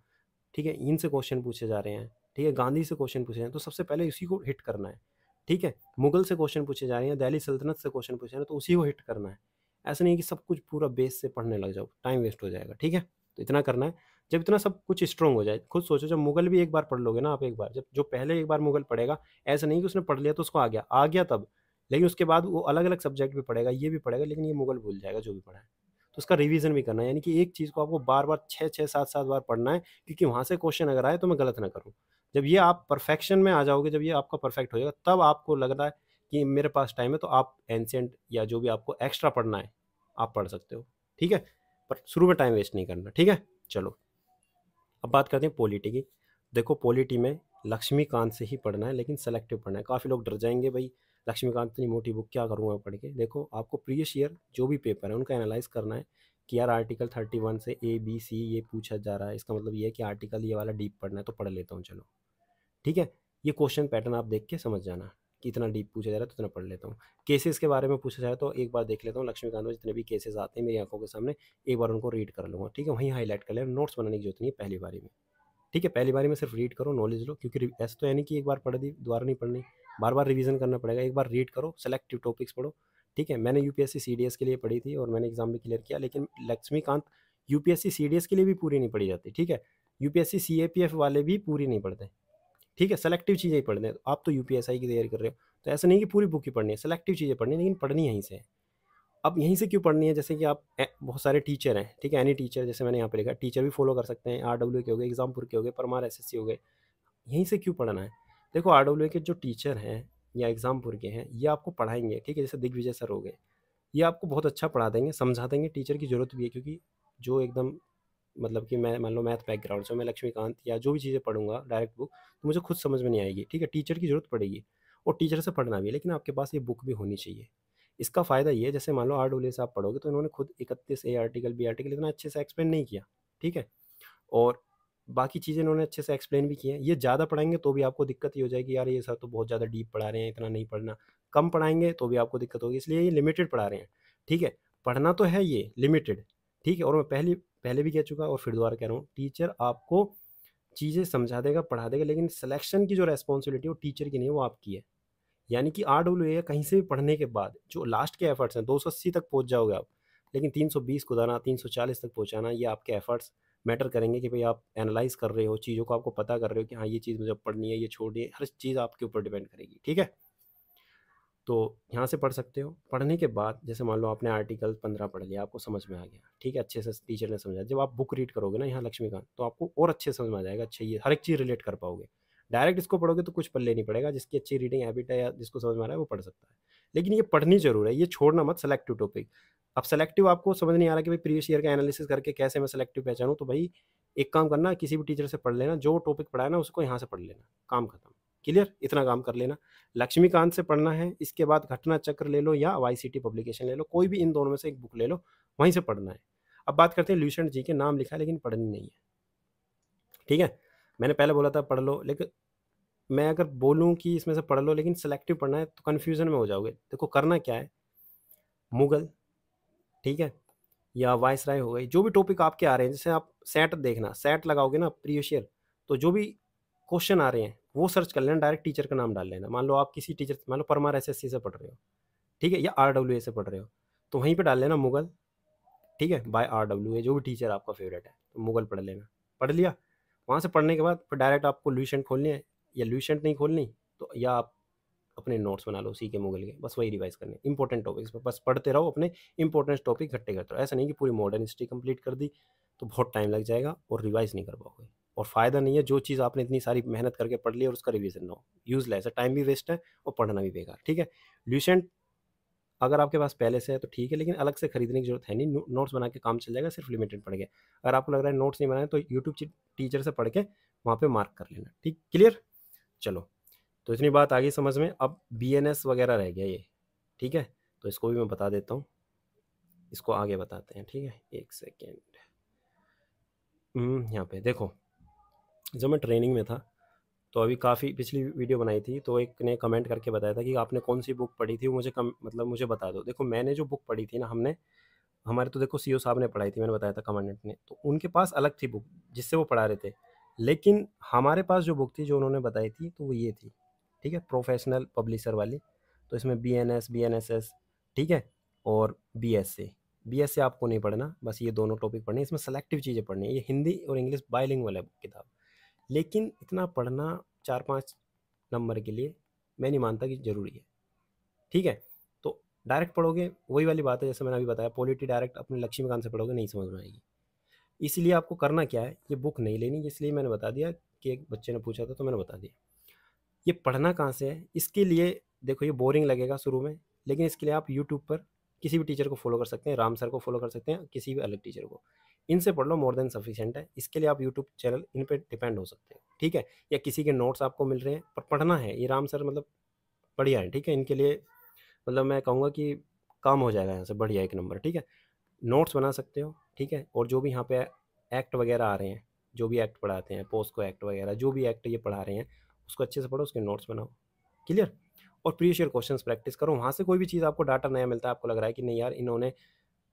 ठीक है, इनसे क्वेश्चन पूछे जा रहे हैं, ठीक है, गांधी से क्वेश्चन पूछे हैं, तो सबसे पहले इसी को हिट करना है, ठीक है। मुगल से क्वेश्चन पूछे जा रहे हैं, दिल्ली सल्तनत से क्वेश्चन पूछे जा रहे हैं, तो उसी को हिट करना है। ऐसा नहीं है कि सब कुछ पूरा बेस से पढ़ने लग जाओ, टाइम वेस्ट हो जाएगा, ठीक है। तो इतना करना है। जब इतना सब कुछ स्ट्रॉन्ग हो जाए, खुद सोचो जब मुगल भी एक बार पढ़ लोगे ना आप, एक बार जब जो पहले एक बार मुगल पढ़ेगा, ऐसा नहीं कि उसने पढ़ लिया तो उसको आ गया तब, लेकिन उसके बाद वो अलग अलग सब्जेक्ट भी पढ़ेगा, ये भी पढ़ेगा, लेकिन ये मुगल भूल जाएगा जो भी पढ़ा है। तो उसका रिवीजन भी करना है, यानी कि एक चीज़ को आपको बार बार 6-6, 7-7 बार पढ़ना है, क्योंकि वहाँ से क्वेश्चन अगर आए तो मैं गलत ना करूँ। जब ये आप परफेक्शन में आ जाओगे, जब ये आपका परफेक्ट हो जाएगा, तब आपको लग रहा है कि मेरे पास टाइम है, तो आप एंशिएंट या जो भी आपको एक्स्ट्रा पढ़ना है आप पढ़ सकते हो, ठीक है। पर शुरू में टाइम वेस्ट नहीं करना, ठीक है। चलो अब बात करते हैं पॉलिटी की। देखो पॉलिटी में लक्ष्मीकांत से ही पढ़ना है, लेकिन सेलेक्टिव पढ़ना है। काफ़ी लोग डर जाएंगे, भाई लक्ष्मीकांत इतनी मोटी बुक क्या करूँगा पढ़ के। देखो आपको प्रीवियस ईयर जो भी पेपर है उनका एनालाइज करना है कि यार आर्टिकल 31 से A B C ये पूछा जा रहा है, इसका मतलब ये है कि आर्टिकल ये वाला डीप पढ़ना है, तो पढ़ लेता हूँ चलो, ठीक है। ये क्वेश्चन पैटर्न आप देख के समझ जाना, कि इतना डीप पूछा जा रहा है तो इतना पढ़ लेता हूँ। केसेस के बारे में पूछा जाए तो एक बार देख लेता हूँ, लक्ष्मीकांत में जितने भी केसेस आते हैं मेरी आंखों के सामने, एक बार उनको रीड कर लूँगा, ठीक है, वहीं हाईलाइट कर लेना, नोट्स बनाने की जरूरत नहीं है पहली बारी में, ठीक है। पहली बारी में सिर्फ रीड करो, नॉलेज लो, क्योंकि ऐसा तो है नहीं कि एक बार पढ़ दी दोबारा नहीं पढ़नी, बार बार रिवीजन करना पड़ेगा। एक बार रीड करो, सेलेक्टिव टॉपिक्स पढ़ो, ठीक है। मैंने यूपीएससी सीडीएस के लिए पढ़ी थी और मैंने एग्जाम भी क्लियर किया, लेकिन लक्ष्मीकांत यूपीएससी सीडीएस के लिए भी पूरी नहीं पढ़ी जाती, ठीक है। यूपीएससी सीएपीएफ वाले भी पूरी नहीं पढ़ते, ठीक है, सेलेक्टिव चीज़ें ही पढ़ने हैं। आप तो यूपीएसआई की तैयारी कर रहे हो, तो ऐसा नहीं कि पूरी बुक ही पढ़नी है, सेलेक्टिव चीज़ें पढ़नी है, लेकिन पढ़नी यहीं से है। अब यहीं से क्यों पढ़नी है, जैसे कि आप बहुत सारे टीचर हैं, ठीक है, एनी टीचर, जैसे मैंने यहाँ पे लिखा, टीचर भी फॉलो कर सकते हैं, आरडब्ल्यू के हो गए, एग्जामपुर के हो गए, परमार एसएससी हो गए, यहीं से क्यों पढ़ना है। देखो आरडब्ल्यू के जो टीचर हैं या एग्जामपुर के हैं, ये आपको पढ़ाएंगे, ठीक है, जैसे दिग्विजय सर हो गए, ये आपको बहुत अच्छा पढ़ा देंगे, समझा देंगे, टीचर की ज़रूरत भी है, क्योंकि जो एकदम मतलब कि मैं मान लो मैथ बैकग्राउंड से, मैं लक्ष्मीकांत या जो भी चीज़ें पढ़ूंगा डायरेक्ट बुक, तो मुझे खुद समझ में नहीं आएगी, ठीक है, टीचर की ज़रूरत पड़ेगी और टीचर से पढ़ना भी है, लेकिन आपके पास ये बुक भी होनी चाहिए। इसका फ़ायदा ये है, जैसे मान लो आरडब्ल्यू से आप पढ़ोगे तो इन्होंने खुद 31 ए आर्टिकल बी आर्टिकल इतना अच्छे से एक्सप्लेन नहीं किया, ठीक है, और बाकी चीज़ें इन्होंने अच्छे से एक्सप्लेन भी किए हैं। ये ज़्यादा पढ़ाएंगे तो भी आपको दिक्कत ही हो जाएगी, यार ये सर तो बहुत ज़्यादा डीप पढ़ा रहे हैं, इतना नहीं पढ़ना। कम पढ़ाएंगे तो भी आपको दिक्कत होगी, इसलिए ये लिमिटेड पढ़ा रहे हैं, ठीक है। पढ़ना तो है ये लिमिटेड, ठीक है, और मैं पहले भी कह चुका और फिर दोबारा कह रहा हूँ, टीचर आपको चीज़ें समझा देगा, पढ़ा देगा, लेकिन सिलेक्शन की जो रेस्पॉन्सिबिलिटी है वो टीचर की नहीं है, वो आपकी है। यानी कि आरडब्ल्यूए कहीं से भी पढ़ने के बाद जो लास्ट के एफर्ट्स हैं, 280 तक पहुंच जाओगे आप, लेकिन 320 को दाना 340 तक पहुंचाना, ये आपके एफर्ट्स मैटर करेंगे कि भाई आप एनालाइज कर रहे हो चीज़ों को, आपको पता कर रहे हो कि हाँ ये चीज़ मुझे पढ़नी है, ये छोड़नी है, हर चीज़ आपके ऊपर डिपेंड करेगी, ठीक है। तो यहाँ से पढ़ सकते हो। पढ़ने के बाद जैसे मान लो आपने आर्टिकल 15 पढ़ लिया, आपको समझ में आ गया, ठीक है, अच्छे से टीचर ने समझाया, जब आप बुक रीड करोगे ना यहाँ लक्ष्मीकांत, तो आपको और अच्छे से समझ में आ जाएगा, अच्छा ये हर एक चीज़ रिलेट कर पाओगे। डायरेक्ट इसको पढ़ोगे तो कुछ पल्ले नहीं पड़ेगा, जिसकी अच्छी रीडिंग हैबिट है या जिसको समझ में आ रहा है वो पढ़ सकता है, लेकिन ये पढ़नी जरूर है, ये छोड़ना मत सेलेक्टिव टॉपिक। अब सेलेक्टिव आपको समझ नहीं आ रहा कि भाई प्रीवियस ईयर का एनालिसिस करके कैसे मैं सेलेक्टिव पहचानूँ, तो भाई एक काम करना, किसी भी टीचर से पढ़ लेना, जो टॉपिक पढ़ा है ना उसको यहाँ से पढ़ लेना, काम खत्म, क्लियर, इतना काम कर लेना। लक्ष्मीकांत से पढ़ना है, इसके बाद घटना चक्र ले लो या वाईसीटी पब्लिकेशन ले लो, कोई भी इन दोनों में से एक बुक ले लो, वहीं से पढ़ना है। अब बात करते हैं ल्यूसेंट जी के, नाम लिखा है लेकिन पढ़नी नहीं है, ठीक है। मैंने पहले बोला था पढ़ लो, लेकिन मैं अगर बोलूँ कि इसमें से पढ़ लो लेकिन सेलेक्टिव पढ़ना है तो कन्फ्यूजन में हो जाओगे। देखो करना क्या है, मुगल, ठीक है, या वायसराय हो गई, जो भी टॉपिक आपके आ रहे हैं, जैसे आप सेट देखना, सेट लगाओगे ना प्रीवियस ईयर, तो जो भी क्वेश्चन आ रहे हैं वो सर्च कर लेना, डायरेक्ट टीचर का नाम डाल लेना। मान लो आप किसी टीचर, मान लो परमार एसएससी से पढ़ रहे हो, ठीक है, या आरडब्ल्यूए से पढ़ रहे हो, तो वहीं पे डाल लेना मुगल, ठीक है, बाय आरडब्ल्यूए, जो भी टीचर आपका फेवरेट है, तो मुगल पढ़ लेना। पढ़ लिया, वहाँ से पढ़ने के बाद फिर डायरेक्ट आपको ल्यूसेंट खोलनी है, या ल्यूसेंट नहीं खोलनी तो या आप अपने नोट्स बना लो उसी के मुगल के, बस वही रिवाइज करने इंपॉर्टेंट टॉपिक्स पर, बस पढ़ते रहो, अपने इंपॉर्टेंट टॉपिक इकट्ठे करते रहो। ऐसा नहीं कि पूरी मॉडर्न हिस्ट्री कंप्लीट कर दी तो बहुत टाइम लग जाएगा और रिवाइज नहीं कर पाओगे, और फ़ायदा नहीं है, जो चीज़ आपने इतनी सारी मेहनत करके पढ़ ली और उसका रिवीजन ना हो, यूजलेस है, टाइम भी वेस्ट है और पढ़ना भी बेकार, ठीक है। ल्यूसेंट अगर आपके पास पहले से है तो ठीक है, लेकिन अलग से खरीदने की जरूरत है नहीं, नोट्स बना के काम चल जाएगा, सिर्फ लिमिटेड पढ़ के। अगर आपको लग रहा है नोट्स नहीं बनाए तो यूट्यूब टीचर से पढ़ के वहाँ पे मार्क कर लेना, ठीक, क्लियर। चलो, तो इतनी बात आ गई समझ में। अब बीएनएस वगैरह रह गया ये, ठीक है, तो इसको भी मैं बता देता हूँ, इसको आगे बताते हैं, ठीक है, एक सेकेंड। यहाँ पे देखो, जब मैं ट्रेनिंग में था तो अभी काफ़ी पिछली वीडियो बनाई थी, तो एक ने कमेंट करके बताया था कि आपने कौन सी बुक पढ़ी थी, वो मुझे मतलब मुझे बता दो। देखो मैंने जो बुक पढ़ी थी ना, हमने हमारे तो देखो सीईओ साहब ने पढ़ाई थी, मैंने बताया था कमांडेंट ने, तो उनके पास अलग थी बुक जिससे वो पढ़ा रहे थे, लेकिन हमारे पास जो बुक थी जो उन्होंने बताई थी तो वो ये थी, ठीक है, प्रोफेशनल पब्लिशर वाली। तो इसमें बीएनएस, बीएनएसएस, ठीक है, और बीएसए। बीएसए आपको नहीं पढ़ना, बस ये दोनों टॉपिक पढ़ने, इसमें सेलेक्टिव चीज़ें पढ़नी है, ये हिंदी और इंग्लिश बाइलिंगुअल है किताब, लेकिन इतना पढ़ना 4-5 नंबर के लिए मैं नहीं मानता कि ज़रूरी है, ठीक है। तो डायरेक्ट पढ़ोगे वही वाली बात है, जैसे मैंने अभी बताया, पॉलिटी डायरेक्ट अपने लक्ष्मीकांत से पढ़ोगे नहीं समझ में आएगी। इसलिए आपको करना क्या है, ये बुक नहीं लेनी, इसलिए मैंने बता दिया कि एक बच्चे ने पूछा था तो मैंने बता दिया। ये पढ़ना कहाँ से है, इसके लिए देखो ये बोरिंग लगेगा शुरू में, लेकिन इसके लिए आप यूट्यूब पर किसी भी टीचर को फॉलो कर सकते हैं, राम सर को फॉलो कर सकते हैं, किसी भी अलग टीचर को, इनसे पढ़ लो, मोर देन सफिशिएंट है। इसके लिए आप यूट्यूब चैनल इन पर डिपेंड हो सकते हैं, ठीक है, या किसी के नोट्स आपको मिल रहे हैं पर पढ़ना है, ये राम सर मतलब बढ़िया है, ठीक है, इनके लिए मतलब मैं कहूँगा कि काम हो जाएगा यहाँ से बढ़िया, एक नंबर, ठीक है। नोट्स बना सकते हो, ठीक है, और जो भी यहाँ पे एक्ट वगैरह आ रहे हैं, जो भी एक्ट पढ़ाते हैं, पोस्को एक्ट वगैरह, जो भी एक्ट ये पढ़ा रहे हैं उसको अच्छे से पढ़ो, उसके नोट्स बनाओ, क्लियर। और प्रीवियस ईयर क्वेश्चंस प्रैक्टिस करो। वहाँ से कोई भी चीज़ आपको डाटा नया मिलता है, आपको लग रहा है कि नहीं यार इन्होंने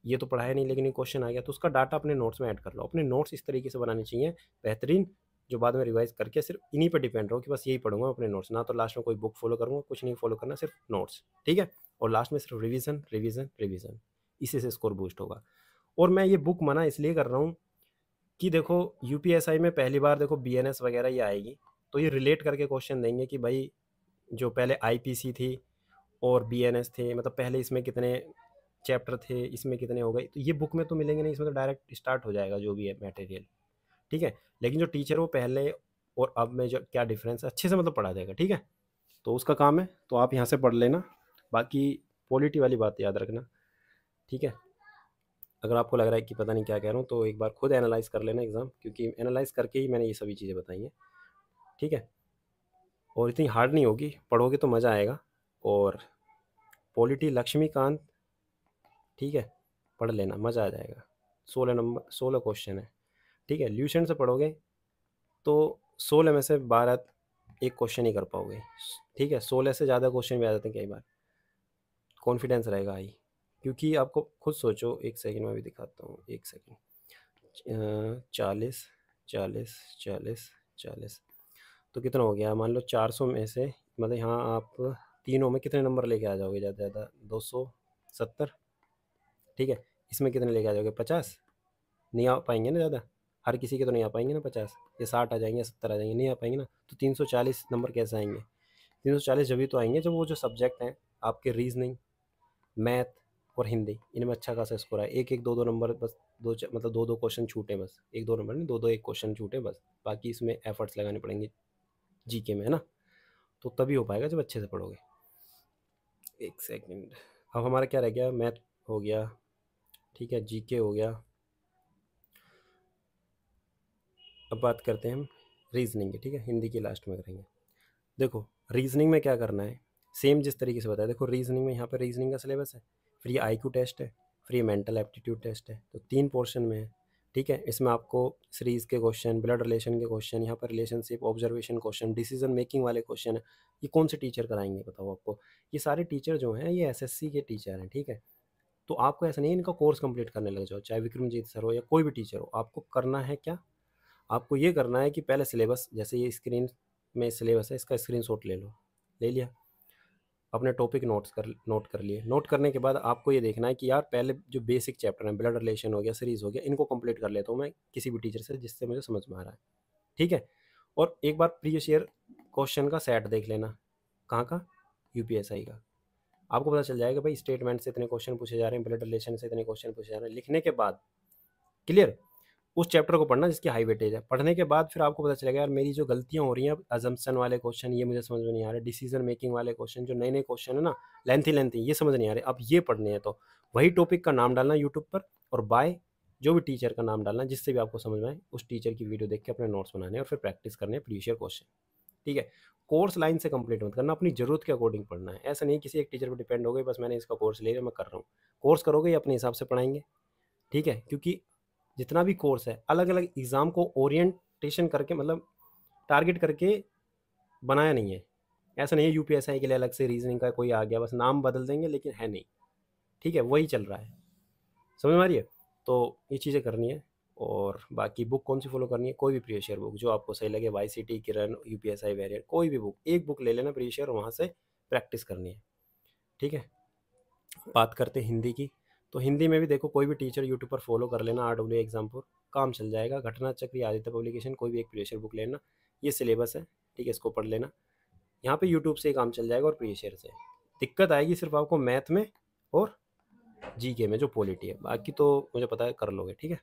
ये तो पढ़ाया नहीं लेकिन ये क्वेश्चन आ गया, तो उसका डाटा अपने नोट्स में ऐड कर लो। अपने नोट्स इस तरीके से बनाने चाहिए बेहतरीन, जो बाद में रिवाइज करके सिर्फ इन्हीं पर डिपेंड रहो कि बस यही पढ़ूंगा अपने नोट्स, ना तो लास्ट में कोई बुक फॉलो करूँगा, कुछ नहीं फॉलो करना, सिर्फ नोट्स, ठीक है। और लास्ट में सिर्फ रिविजन रिविजन रिविजन, इसी से स्कोर बूस्ट होगा। और मैं ये बुक मना इसलिए कर रहा हूँ कि देखो यूपीएसआई में पहली बार देखो बीएनएस वगैरह ये आएगी, तो ये रिलेट करके क्वेश्चन देंगे कि भाई जो पहले आईपीसी थी और बीएनएस थे, मतलब पहले इसमें कितने चैप्टर थे, इसमें कितने हो गए, तो ये बुक में तो मिलेंगे नहीं, इसमें तो डायरेक्ट स्टार्ट हो जाएगा जो भी है मटेरियल, ठीक है। लेकिन जो टीचर वो पहले और अब में जो क्या डिफरेंस है अच्छे से मतलब पढ़ा देगा, ठीक है। तो उसका काम है, तो आप यहाँ से पढ़ लेना। बाकी पॉलिटी वाली बात याद रखना, ठीक है। अगर आपको लग रहा है कि पता नहीं क्या कह रहा हूँ, तो एक बार खुद एनालाइज कर लेना एग्ज़ाम, क्योंकि एनालाइज करके ही मैंने ये सभी चीज़ें बताई हैं, ठीक है। और इतनी हार्ड नहीं होगी, पढ़ोगे तो मज़ा आएगा। और पॉलिटी लक्ष्मीकांत, ठीक है, पढ़ लेना, मज़ा आ जाएगा। 16 क्वेश्चन है, ठीक है। ल्यूसेंट से पढ़ोगे तो 16 में से 12 एक क्वेश्चन ही कर पाओगे, ठीक है। 16 से ज़्यादा क्वेश्चन भी आ जाते हैं कई बार, कॉन्फिडेंस रहेगा हाई। क्योंकि आपको खुद सोचो, एक सेकंड में भी दिखाता हूँ, एक सेकंड। 40 40 40 40, तो कितना हो गया, मान लो 400 में से, मतलब यहाँ आप तीनों में कितने नंबर लेके आ जाओगे, ज़्यादा से ज़्यादा 270, ठीक है। इसमें कितने लेके आ जाओगे, 50, नहीं आ पाएंगे ना ज़्यादा, हर किसी के तो नहीं आ पाएंगे ना 50, ये 60 आ जाएंगे, 70 आ जाएंगे, नहीं आ पाएंगे ना। तो 340 नंबर कैसे आएंगे, 340 जब भी तो आएंगे जब वो जो सब्जेक्ट हैं आपके, रीजनिंग, मैथ और हिंदी, इनमें अच्छा खासा स्कोर है। एक एक दो दो नंबर बस, मतलब दो दो क्वेश्चन छूटे, बस एक दो नंबर नहीं, दो दो एक क्वेश्चन छूटे बस, बाकी इसमें एफर्ट्स लगाने पड़ेंगे जीके में, है ना। तो तभी हो पाएगा जब अच्छे से पढ़ोगे। एक सेकंड, अब हमारा क्या रह गया, मैथ हो गया, ठीक है, जीके हो गया। अब बात करते हैं हम रीजनिंग की, ठीक है, हिंदी की लास्ट में करेंगे। देखो रीजनिंग में क्या करना है, सेम जिस तरीके से बताया। देखो रीजनिंग में यहाँ पर रीजनिंग का सिलेबस है, फिर ये आईक्यू टेस्ट है, फिर ये मेंटल एप्टीट्यूड टेस्ट है, तो 3 पोर्शन में है, ठीक है। इसमें आपको सीरीज़ के क्वेश्चन, ब्लड रिलेशन के क्वेश्चन, यहाँ पर relationship observation question, decision making वाले क्वेश्चन है। ये कौन से टीचर कराएंगे बताओ आपको, ये सारे टीचर जो हैं ये एसएससी के टीचर हैं, ठीक है। तो आपको ऐसा नहीं है इनका कोर्स कंप्लीट करने लग जाओ, चाहे विक्रमजीत सर हो या कोई भी टीचर हो। आपको करना है क्या, आपको ये करना है कि पहले सिलेबस, जैसे ये स्क्रीन में सिलेबस है, इसका स्क्रीनशॉट ले लो, ले लिया, अपने टॉपिक नोट कर लिए। नोट करने के बाद आपको ये देखना है कि यार पहले जो बेसिक चैप्टर हैं, ब्लड रिलेशन हो गया, सीरीज़ हो गया, इनको कंप्लीट कर लेता हूँ मैं किसी भी टीचर से जिससे मुझे समझ में आ रहा है, ठीक है। और एक बार प्रीवियस ईयर क्वेश्चन का सेट देख लेना, कहाँ का, यूपीएसआई का। आपको पता चल जाएगा भाई स्टेटमेंट से इतने क्वेश्चन पूछे जा रहे हैं, ब्लड रिलेशन से इतने क्वेश्चन पूछे जा रहे हैं। लिखने के बाद क्लियर, उस चैप्टर को पढ़ना जिसकी हाई वेटेज है। पढ़ने के बाद फिर आपको पता चलेगा यार मेरी जो गलतियां हो रही हैं, अजम्पशन वाले क्वेश्चन ये मुझे समझ में नहीं आ रहे, डिसीजन मेकिंग वाले क्वेश्चन जो नए नए क्वेश्चन है ना, लेंथी ये समझ नहीं आ रहे, अब ये पढ़ने हैं। तो वही टॉपिक का नाम डालना यूट्यूब पर, और बाय जो भी टीचर का नाम डालना जिससे भी आपको समझ में आए, उस टीचर की वीडियो देख के अपने नोट्स बनाने और फिर प्रैक्टिस करने प्रीवियस ईयर क्वेश्चन, ठीक है। कोर्स लाइन से कंप्लीट मत करना, अपनी ज़रूरत के अकॉर्डिंग पढ़ना है। ऐसा नहीं किसी एक टीचर पर डिपेंड हो गए बस मैंने इसका कोर्स ले लिया मैं कर रहा हूँ। कोर्स करोगे ये अपने हिसाब से पढ़ाएंगे, ठीक है। क्योंकि जितना भी कोर्स है अलग अलग एग्ज़ाम को ओरिएंटेशन करके, मतलब टारगेट करके बनाया नहीं है। ऐसा नहीं है यूपीएसआई के लिए अलग से रीजनिंग का कोई आ गया, बस नाम बदल देंगे लेकिन है नहीं, ठीक है, वही चल रहा है। समझ में आ रही है, तो ये चीज़ें करनी है। और बाकी बुक कौन सी फॉलो करनी है, कोई भी प्रीवियस ईयर बुक जो आपको सही लगे, वाईसीटी, किरण, यूपीएसआई वेरिएंट, कोई भी बुक, एक बुक ले लेना प्रीवियस ईयर, वहाँ से प्रैक्टिस करनी है, ठीक है। बात करते हैं हिंदी की, तो हिंदी में भी देखो कोई भी टीचर यूट्यूब पर फॉलो कर लेना, RW एग्जाम पर काम चल जाएगा। घटना चक्र या आदित्य पब्लिकेशन, कोई भी एक प्रीवियस ईयर बुक लेना, ये सिलेबस है, ठीक है, इसको पढ़ लेना। यहाँ पे यूट्यूब से ही काम चल जाएगा और प्रीवियस ईयर से। दिक्कत आएगी सिर्फ आपको मैथ में और जीके में जो पॉलिटी है, बाकी तो मुझे पता है कर लोगे, ठीक है।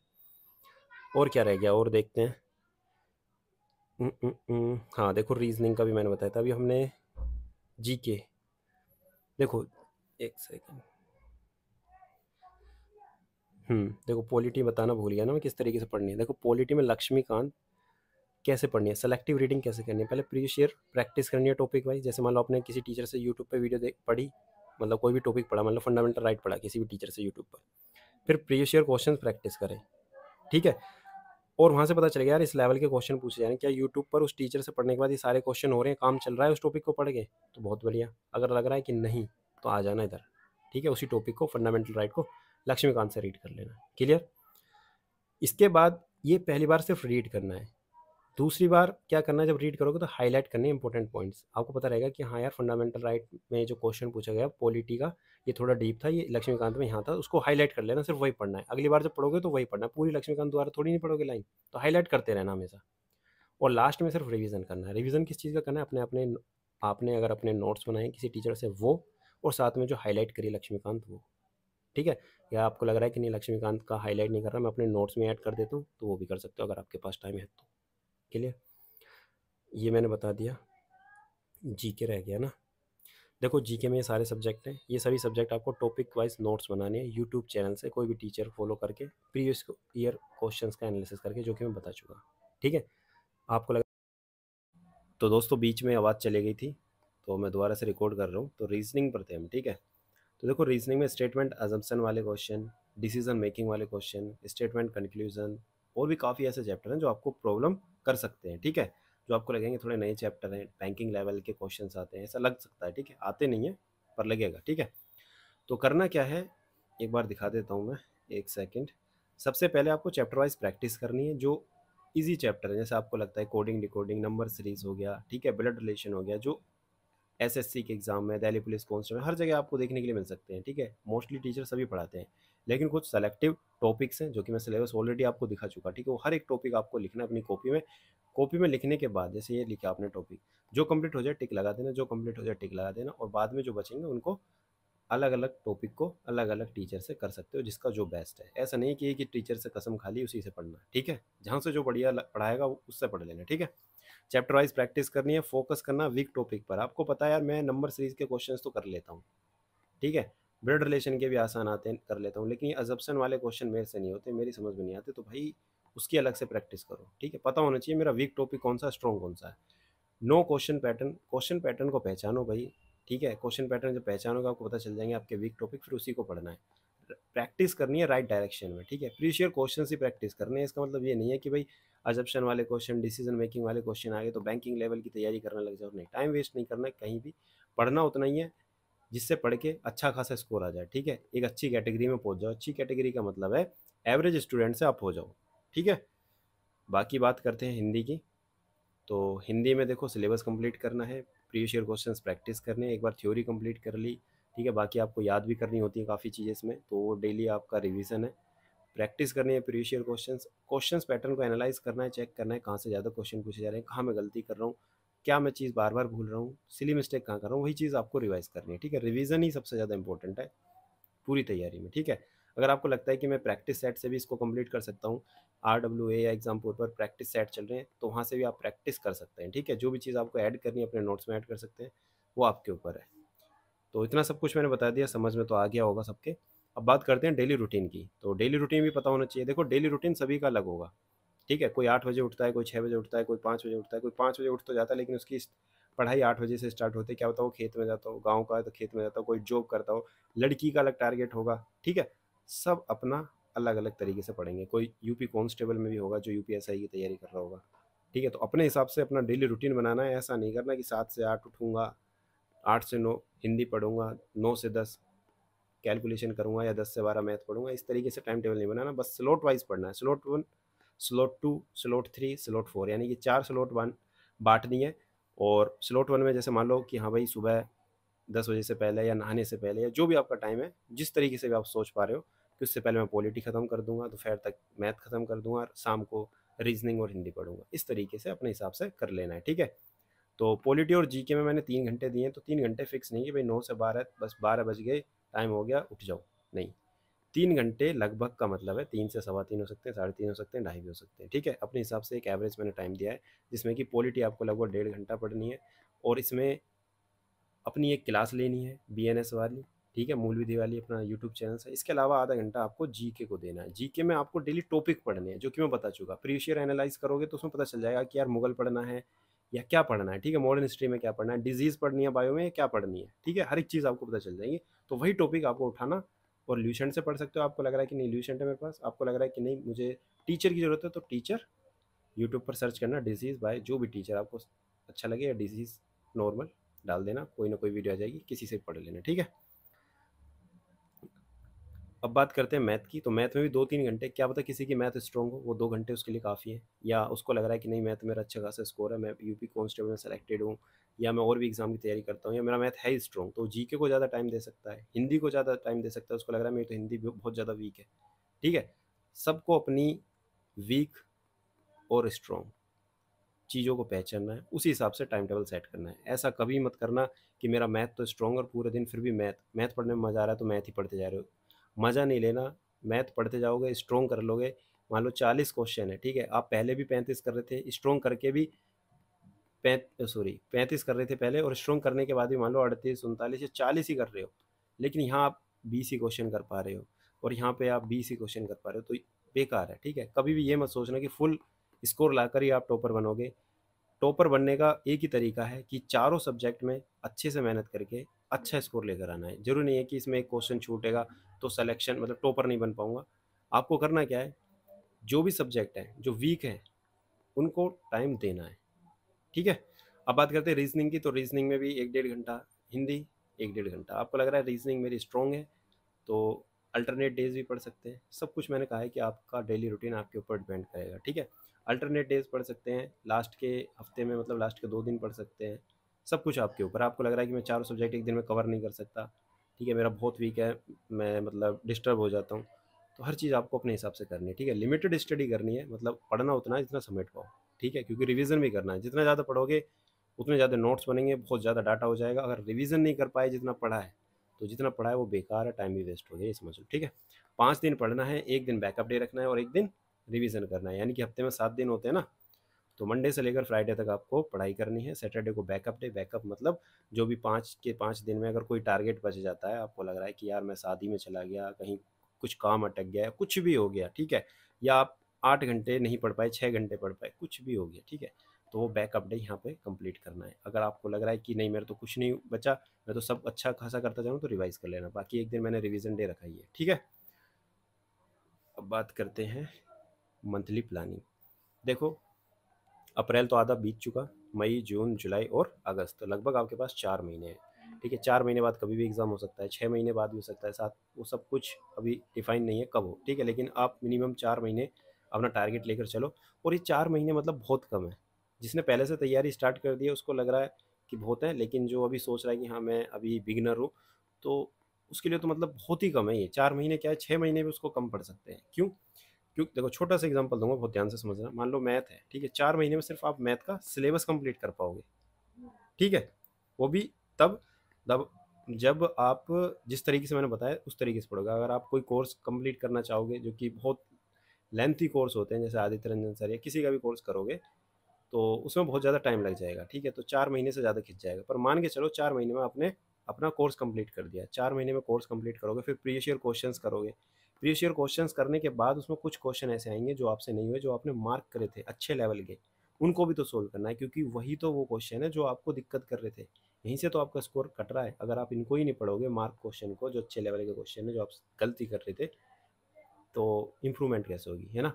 और क्या रह गया, और देखते हैं। हाँ देखो रीजनिंग का भी मैंने बताया था, अभी हमने जीके, देखो एक सेकंड, देखो पॉलिटी बताना भूल गया ना मैं, किस तरीके से पढ़नी है। देखो पॉलिटी में लक्ष्मीकांत कैसे पढ़नी है, सेलेक्टिव रीडिंग कैसे करनी है, पहले प्रीवियस ईयर प्रैक्टिस करनी है टॉपिक वाइज। जैसे मान लो आपने किसी टीचर से यूट्यूब पे वीडियो देख पढ़ी, मतलब कोई भी टॉपिक पढ़ा, मान लो फंडामेंटल राइट पढ़ा किसी भी टीचर से यूट्यूब पर, फिर प्रीवियस ईयर क्वेश्चन प्रैक्टिस करें, ठीक है। और वहाँ से पता चल गया यार इस लेवल के क्वेश्चन पूछे जा रहे हैं, क्या यूट्यूब पर उस टीचर से पढ़ने के बाद ये सारे क्वेश्चन हो रहे हैं, काम चल रहा है उस टॉपिक को पढ़ के, तो बहुत बढ़िया। अगर लग रहा है कि नहीं तो आ जाना इधर, ठीक है, उसी टॉपिक को फंडामेंटल राइट को लक्ष्मीकांत से रीड कर लेना। क्लियर? इसके बाद ये पहली बार सिर्फ रीड करना है। दूसरी बार क्या करना है, जब रीड करोगे तो हाईलाइट करने इंपॉर्टेंट पॉइंट्स। आपको पता रहेगा कि हाँ यार फंडामेंटल राइट में जो क्वेश्चन पूछा गया पॉलिटी का, ये थोड़ा डीप था, ये लक्ष्मीकांत में यहाँ था, उसको हाईलाइट कर लेना, सिर्फ वही पढ़ना है। अगली बार जब पढ़ोगे तो वही पढ़ना है, पूरी लक्ष्मीकांत द्वारा थोड़ी नहीं पढ़ोगे लाइन, तो हाईलाइट करते रहना हमेशा। और लास्ट में सिर्फ रिवीजन करना है। रिवीजन किस चीज़ का करना है, अपने अपने आपने अगर अपने नोट्स बनाए किसी टीचर से वो, और साथ में जो हाईलाइट करी लक्ष्मीकांत वो, ठीक है। या आपको लग रहा है कि नहीं लक्ष्मीकांत का हाईलाइट नहीं कर रहा, मैं अपने नोट्स में ऐड कर देता हूँ, तो वो भी कर सकते हो अगर आपके पास टाइम है तो। क्लियर? ये मैंने बता दिया। जीके रह गया ना। देखो जीके में ये सारे सब्जेक्ट हैं, ये सभी सब्जेक्ट आपको टॉपिक वाइज नोट्स बनाने हैं यूट्यूब चैनल से, कोई भी टीचर फॉलो करके प्रीवियस ईयर क्वेश्चंस का एनालिसिस करके, जो कि मैं बता चुका। ठीक है, आपको लगा तो दोस्तों बीच में आवाज़ चली गई थी, तो मैं दोबारा से रिकॉर्ड कर रहा हूँ। तो रीजनिंग पर थे हम, ठीक है। तो देखो रीजनिंग में स्टेटमेंट अजम्पशन वाले क्वेश्चन, डिसीजन मेकिंग वाले क्वेश्चन, स्टेटमेंट कंक्लूजन, और भी काफ़ी ऐसे चैप्टर हैं जो आपको प्रॉब्लम कर सकते हैं, ठीक है। जो आपको लगेंगे थोड़े नए चैप्टर हैं, बैंकिंग लेवल के क्वेश्चन आते हैं, ऐसा लग सकता है, ठीक है, आते नहीं है पर लगेगा, ठीक है। तो करना क्या है, एक बार दिखा देता हूँ मैं, एक सेकेंड। सबसे पहले आपको चैप्टर वाइज प्रैक्टिस करनी है, जो इजी चैप्टर है, जैसे आपको लगता है कोडिंग डिकोडिंग, नंबर सीरीज हो गया, ठीक है, ब्लड रिलेशन हो गया, जो एसएससी के एग्जाम में, दिल्ली पुलिस कांस्टेबल, हर जगह आपको देखने के लिए मिल सकते हैं, ठीक है। मोस्टली टीचर सभी पढ़ाते हैं, लेकिन कुछ सेलेक्टिव टॉपिक्स हैं जो कि मैं सिलेबस ऑलरेडी आपको दिखा चुका, ठीक है। वो हर एक टॉपिक आपको लिखना है अपनी कॉपी में। कॉपी में लिखने के बाद जैसे ये लिखा आपने टॉपिक, जो कंप्लीट हो जाए टिक लगा देना, जो कंप्लीट हो जाए टिक लगा देना, और बाद में जो बचेंगे उनको अलग अलग टॉपिक को अलग अलग टीचर से कर सकते हो, जिसका जो बेस्ट है। ऐसा नहीं कि एक ही टीचर से कसम खा ली उसी से पढ़ना, ठीक है। जहाँ से जो बढ़िया पढ़ाएगा उससे पढ़ लेना, ठीक है। चैप्टर वाइज प्रैक्टिस करनी है, फोकस करना वीक टॉपिक पर। आपको पता है यार मैं नंबर सीरीज के क्वेश्चंस तो कर लेता हूँ, ठीक है, ब्लड रिलेशन के भी आसान आते हैं, कर लेता हूँ, लेकिन ये अजप्शन वाले क्वेश्चन मेरे से नहीं होते, मेरी समझ में नहीं आते, तो भाई उसकी अलग से प्रैक्टिस करो, ठीक है। पता होना चाहिए मेरा वीक टॉपिक कौन सा, स्ट्रॉन्ग कौन सा है। नो क्वेश्चन पैटर्न को पहचानो भाई, ठीक है। क्वेश्चन पैटर्न जब पहचानोगे आपको पता चल जाएंगे आपके वीक टॉपिक, फिर उसी को पढ़ना है। प्रैक्टिस करनी है राइट डायरेक्शन में, ठीक है। प्रीवियस ईयर क्वेश्चन ही प्रैक्टिस करने हैं, इसका मतलब ये नहीं है कि भाई अजप्शन वाले क्वेश्चन, डिसीजन मेकिंग वाले क्वेश्चन आ गए तो बैंकिंग लेवल की तैयारी करने लग जाओ, नहीं। टाइम वेस्ट नहीं करना है कहीं भी, पढ़ना उतना ही है जिससे पढ़ के अच्छा खासा स्कोर आ जाए, ठीक है। एक अच्छी कैटेगरी में पहुंच जाओ, अच्छी कैटेगरी का मतलब है एवरेज स्टूडेंट से आप हो जाओ, ठीक है। बाकी बात करते हैं हिंदी की। तो हिंदी में देखो सिलेबस कंप्लीट करना है, प्रीवियस ईयर क्वेश्चंस प्रैक्टिस करने हैं, एक बार थ्योरी कंप्लीट कर ली, ठीक है। बाकी आपको याद भी करनी होती है काफ़ी चीज़ें इसमें, तो वो डेली आपका रिवीजन है, प्रैक्टिस करनी है प्रीवियस ईयर क्वेश्चंस पैटर्न को एनालाइज करना है, चेक करना है कहाँ से ज़्यादा क्वेश्चन पूछे जा रहे हैं, कहाँ मैं गलती कर रहा हूँ, क्या मैं चीज़ बार बार भूल रहा हूँ, सिली मिस्टेक कहाँ कर रहा हूँ, वही चीज़ आपको रिवाइज करनी है, ठीक है। रिवीजन ही सबसे ज़्यादा इंपॉर्टेंट है पूरी तैयारी में, ठीक है। अगर आपको लगता है कि मैं प्रैक्टिस सेट से भी इसको कंप्लीट कर सकता हूँ, RWA या एग्जामपुर पर प्रैक्टिस सेट चल रहे हैं, तो वहाँ से भी आप प्रैक्टिस कर सकते हैं, ठीक है। जो भी चीज़ आपको ऐड करनी है अपने नोट्स में ऐड कर सकते हैं, वो आपके ऊपर है। तो इतना सब कुछ मैंने बता दिया, समझ में तो आ गया होगा सबके। अब बात करते हैं डेली रूटीन की। तो डेली रूटीन भी पता होना चाहिए। देखो डेली रूटीन सभी का अलग होगा, ठीक है। कोई 8 बजे उठता है, कोई 6 बजे उठता है, कोई 5 बजे उठता है, कोई 5 बजे उठ तो जाता है, लेकिन उसकी पढ़ाई 8 बजे से स्टार्ट होती है। क्या होता है, वो खेत में जाता हो, गाँव का है तो खेत में जाता हो, कोई जॉब करता हो, लड़की का अलग टारगेट होगा, ठीक है। सब अपना अलग अलग तरीके से पढ़ेंगे। कोई यूपी कांस्टेबल में भी होगा जो UPSI की तैयारी कर रहा होगा, ठीक है। तो अपने हिसाब से अपना डेली रूटीन बनाना है। ऐसा नहीं करना कि 7 से 8 उठूँगा, 8 से 9 हिंदी पढ़ूंगा, 9 से 10 कैलकुलेशन करूंगा, या 10 से 12 मैथ पढ़ूंगा। इस तरीके से टाइम टेबल नहीं बनाना, बस स्लॉट वाइज पढ़ना है। स्लॉट 1, स्लॉट 2, स्लॉट 3, स्लॉट 4, यानी कि 4 स्लॉट वन बांटनी है। और स्लॉट 1 में जैसे मान लो कि हाँ भाई सुबह 10 बजे से पहले या नहाने से पहले, या जो भी आपका टाइम है, जिस तरीके से भी आप सोच पा रहे हो कि उससे पहले मैं पॉलिटी ख़त्म कर दूंगा, दोपहर तक मैथ ख़त्म कर दूंगा, और शाम को रीजनिंग और हिंदी पढ़ूंगा। इस तरीके से अपने हिसाब से कर लेना है, ठीक है। तो पॉलिटी और जीके में मैंने 3 घंटे दिए हैं, तो 3 घंटे फिक्स नहीं कि भाई 9 से 12 बस 12 बज गए, टाइम हो गया उठ जाओ, नहीं। 3 घंटे लगभग का मतलब है 3 से सवा 3 हो सकते हैं, 3:30 हो सकते हैं, 2:30 भी हो सकते हैं, ठीक है। अपने हिसाब से एक एवरेज मैंने टाइम दिया है, जिसमें कि पॉलिटी आपको लगभग 1.5 घंटा पढ़नी है, और इसमें अपनी एक क्लास लेनी है BNS वाली, ठीक है, मूल विधि वाली, अपना यूट्यूब चैनल से। इसके अलावा आधा घंटा आपको जीके को देना है। जीके में आपको डेली टॉपिक पढ़ने हैं, जो कि मैं बता चुका। प्रीवियस ईयर एनालाइज करोगे तो उसमें पता चल जाएगा कि यार मुगल पढ़ना है या क्या पढ़ना है, ठीक है। मॉडर्न हिस्ट्री में क्या पढ़ना है, डिजीज़ पढ़नी है बायो में, क्या पढ़नी है, ठीक है। हर एक चीज़ आपको पता चल जाएगी। तो वही टॉपिक आपको उठाना और ल्यूसेंट से पढ़ सकते हो, आपको लग रहा है कि नहीं ल्यूसेंट है मेरे पास, आपको लग रहा है कि नहीं मुझे टीचर की ज़रूरत है, तो टीचर यूट्यूब पर सर्च करना, डिजीज़ बाय जो भी टीचर आपको अच्छा लगे, या डिजीज़ नॉर्मल डाल देना, कोई ना कोई वीडियो आ जाएगी, किसी से पढ़ लेना, ठीक है। अब बात करते हैं मैथ की। तो मैथ में भी 2-3 घंटे, क्या पता किसी की मैथ स्ट्रॉन्ग हो, वो 2 घंटे उसके लिए काफ़ी है, या उसको लग रहा है कि नहीं मैथ मेरा अच्छा खासा स्कोर है, मैं यूपी कांस्टेबल में सेलेक्टेड हूँ, या मैं और भी एग्जाम की तैयारी करता हूँ, या मेरा मैथ है स्ट्रॉन्ग, तो जीके को ज़्यादा टाइम दे सकता है, हिंदी को ज़्यादा टाइम दे सकता है, उसको लग रहा है मेरी तो हिंदी बहुत ज़्यादा वीक है, ठीक है। सबको अपनी वीक और स्ट्रॉन्ग चीज़ों को पहचानना है, उसी हिसाब से टाइम टेबल सेट करना है। ऐसा कभी मत करना कि मेरा मैथ तो स्ट्रॉन्ग और पूरे दिन फिर भी मैथ मैथ पढ़ने में मज़ा आ रहा है तो मैथ ही पढ़ते जा रहे हो, मज़ा नहीं लेना। मैथ पढ़ते जाओगे, स्ट्रॉन्ग कर लोगे, मान लो 40 क्वेश्चन है, ठीक है, आप पहले भी 35 कर रहे थे, स्ट्रॉन्ग करके भी 35 कर रहे थे पहले, और स्ट्रॉन्ग करने के बाद भी मान लो 38, 39 या 40 ही कर रहे हो, लेकिन यहाँ आप 20 ही क्वेश्चन कर पा रहे हो, और यहाँ पे आप 20 ही क्वेश्चन कर पा रहे हो, तो बेकार है, ठीक है। कभी भी ये मत सोचना कि फुल स्कोर लाकर ही आप टॉपर बनोगे। टॉपर बनने का एक ही तरीका है कि चारों सब्जेक्ट में अच्छे से मेहनत करके अच्छा स्कोर लेकर आना है। जरूरी नहीं है कि इसमें एक क्वेश्चन छूटेगा तो सिलेक्शन मतलब टॉपर नहीं बन पाऊंगा। आपको करना क्या है, जो भी सब्जेक्ट है जो वीक है उनको टाइम देना है, ठीक है। अब बात करते हैं रीजनिंग की। तो रीजनिंग में भी 1-1.5 घंटा, हिंदी 1-1.5 घंटा। आपको लग रहा है रीजनिंग मेरी स्ट्रॉन्ग है तो अल्टरनेट डेज भी पढ़ सकते हैं। सब कुछ मैंने कहा है कि आपका डेली रूटीन आपके ऊपर डिपेंड करेगा, ठीक है। अल्टरनेट डेज पढ़ सकते हैं, लास्ट के हफ्ते में मतलब लास्ट के 2 दिन पढ़ सकते हैं। सब कुछ आपके ऊपर। आपको लग रहा है कि मैं चारों सब्जेक्ट एक दिन में कवर नहीं कर सकता, ठीक है, मेरा बहुत वीक है, मैं मतलब डिस्टर्ब हो जाता हूँ, तो हर चीज़ आपको अपने हिसाब से करनी है, ठीक है। लिमिटेड स्टडी करनी है, मतलब पढ़ना उतना है जितना समेट पाओ, ठीक है, क्योंकि रिवीजन भी करना है। जितना ज़्यादा पढ़ोगे उतने ज़्यादा नोट्स बनेंगे, बहुत ज़्यादा डाटा हो जाएगा। अगर रिवीजन नहीं कर पाए जितना पढ़ा है तो जितना पढ़ा है वो बेकार है, टाइम भी वेस्ट हो गया, ये समझ लो, ठीक है। 5 दिन पढ़ना है, एक दिन बैकअप डे रखना है और एक दिन रिवीजन करना है, यानी कि हफ्ते में 7 दिन होते हैं ना, तो मंडे से लेकर फ्राइडे तक आपको पढ़ाई करनी है। सैटरडे को बैकअप डे। बैकअप मतलब जो भी 5 के 5 दिन में अगर कोई टारगेट बच जाता है, आपको लग रहा है कि यार मैं शादी में चला गया, कहीं कुछ काम अटक गया, कुछ भी हो गया, ठीक है, या आप 8 घंटे नहीं पढ़ पाए, 6 घंटे पढ़ पाए, कुछ भी हो गया, ठीक है, तो वो बैकअप डे यहाँ पे कंप्लीट करना है। अगर आपको लग रहा है कि नहीं मेरे तो कुछ नहीं बचा, मैं तो सब अच्छा खासा करता जाऊँ, तो रिवाइज कर लेना। बाकी एक दिन मैंने रिवीजन डे रखा ही है, ठीक है। अब बात करते हैं मंथली प्लानिंग। देखो, अप्रैल तो आधा बीत चुका, मई जून जुलाई और अगस्त, तो लगभग आपके पास 4 महीने हैं, ठीक है। 4 महीने बाद कभी भी एग्ज़ाम हो सकता है, 6 महीने बाद भी हो सकता है, साथ वो सब कुछ अभी डिफाइन नहीं है कब हो, ठीक है, लेकिन आप मिनिमम 4 महीने अपना टारगेट लेकर चलो। और ये 4 महीने मतलब बहुत कम है। जिसने पहले से तैयारी स्टार्ट कर दी है उसको लग रहा है कि बहुत है, लेकिन जो अभी सोच रहा है कि हाँ मैं अभी बिगिनर हूँ, तो उसके लिए तो मतलब बहुत ही कम है ये 4 महीने। क्या है, 6 महीने भी उसको कम पड़ सकते हैं। क्यों? क्योंकि देखो, छोटा सा एग्जांपल दूंगा, बहुत ध्यान से समझना। मान लो मैथ है, ठीक है, 4 महीने में सिर्फ आप मैथ का सिलेबस कंप्लीट कर पाओगे, ठीक है, वो भी तब तब जब आप जिस तरीके से मैंने बताया उस तरीके से पढ़ोगे। अगर आप कोई कोर्स कंप्लीट करना चाहोगे जो कि बहुत लेंथी कोर्स होते हैं, जैसे आदित्य रंजन सर या किसी का भी कोर्स करोगे, तो उसमें बहुत ज़्यादा टाइम लग जाएगा, ठीक है, तो 4 महीने से ज़्यादा खिंच जाएगा। पर मान के चलो 4 महीने में आपने अपना कोर्स कंप्लीट कर दिया। 4 महीने में कोर्स कंप्लीट करोगे, फिर प्रीवियस ईयर क्वेश्चंस करोगे। प्रीवियस ईयर क्वेश्चंस करने के बाद उसमें कुछ क्वेश्चन ऐसे आएंगे जो आपसे नहीं हुए, जो आपने मार्क करे थे अच्छे लेवल के, उनको भी तो सोल्व करना है, क्योंकि वही तो वो क्वेश्चन है जो आपको दिक्कत कर रहे थे। यहीं से तो आपका स्कोर कट रहा है। अगर आप इनको ही नहीं पढ़ोगे, मार्क क्वेश्चन को, जो अच्छे लेवल के क्वेश्चन है जो आप गलती कर रहे थे, तो इम्प्रूवमेंट कैसे होगी, है ना।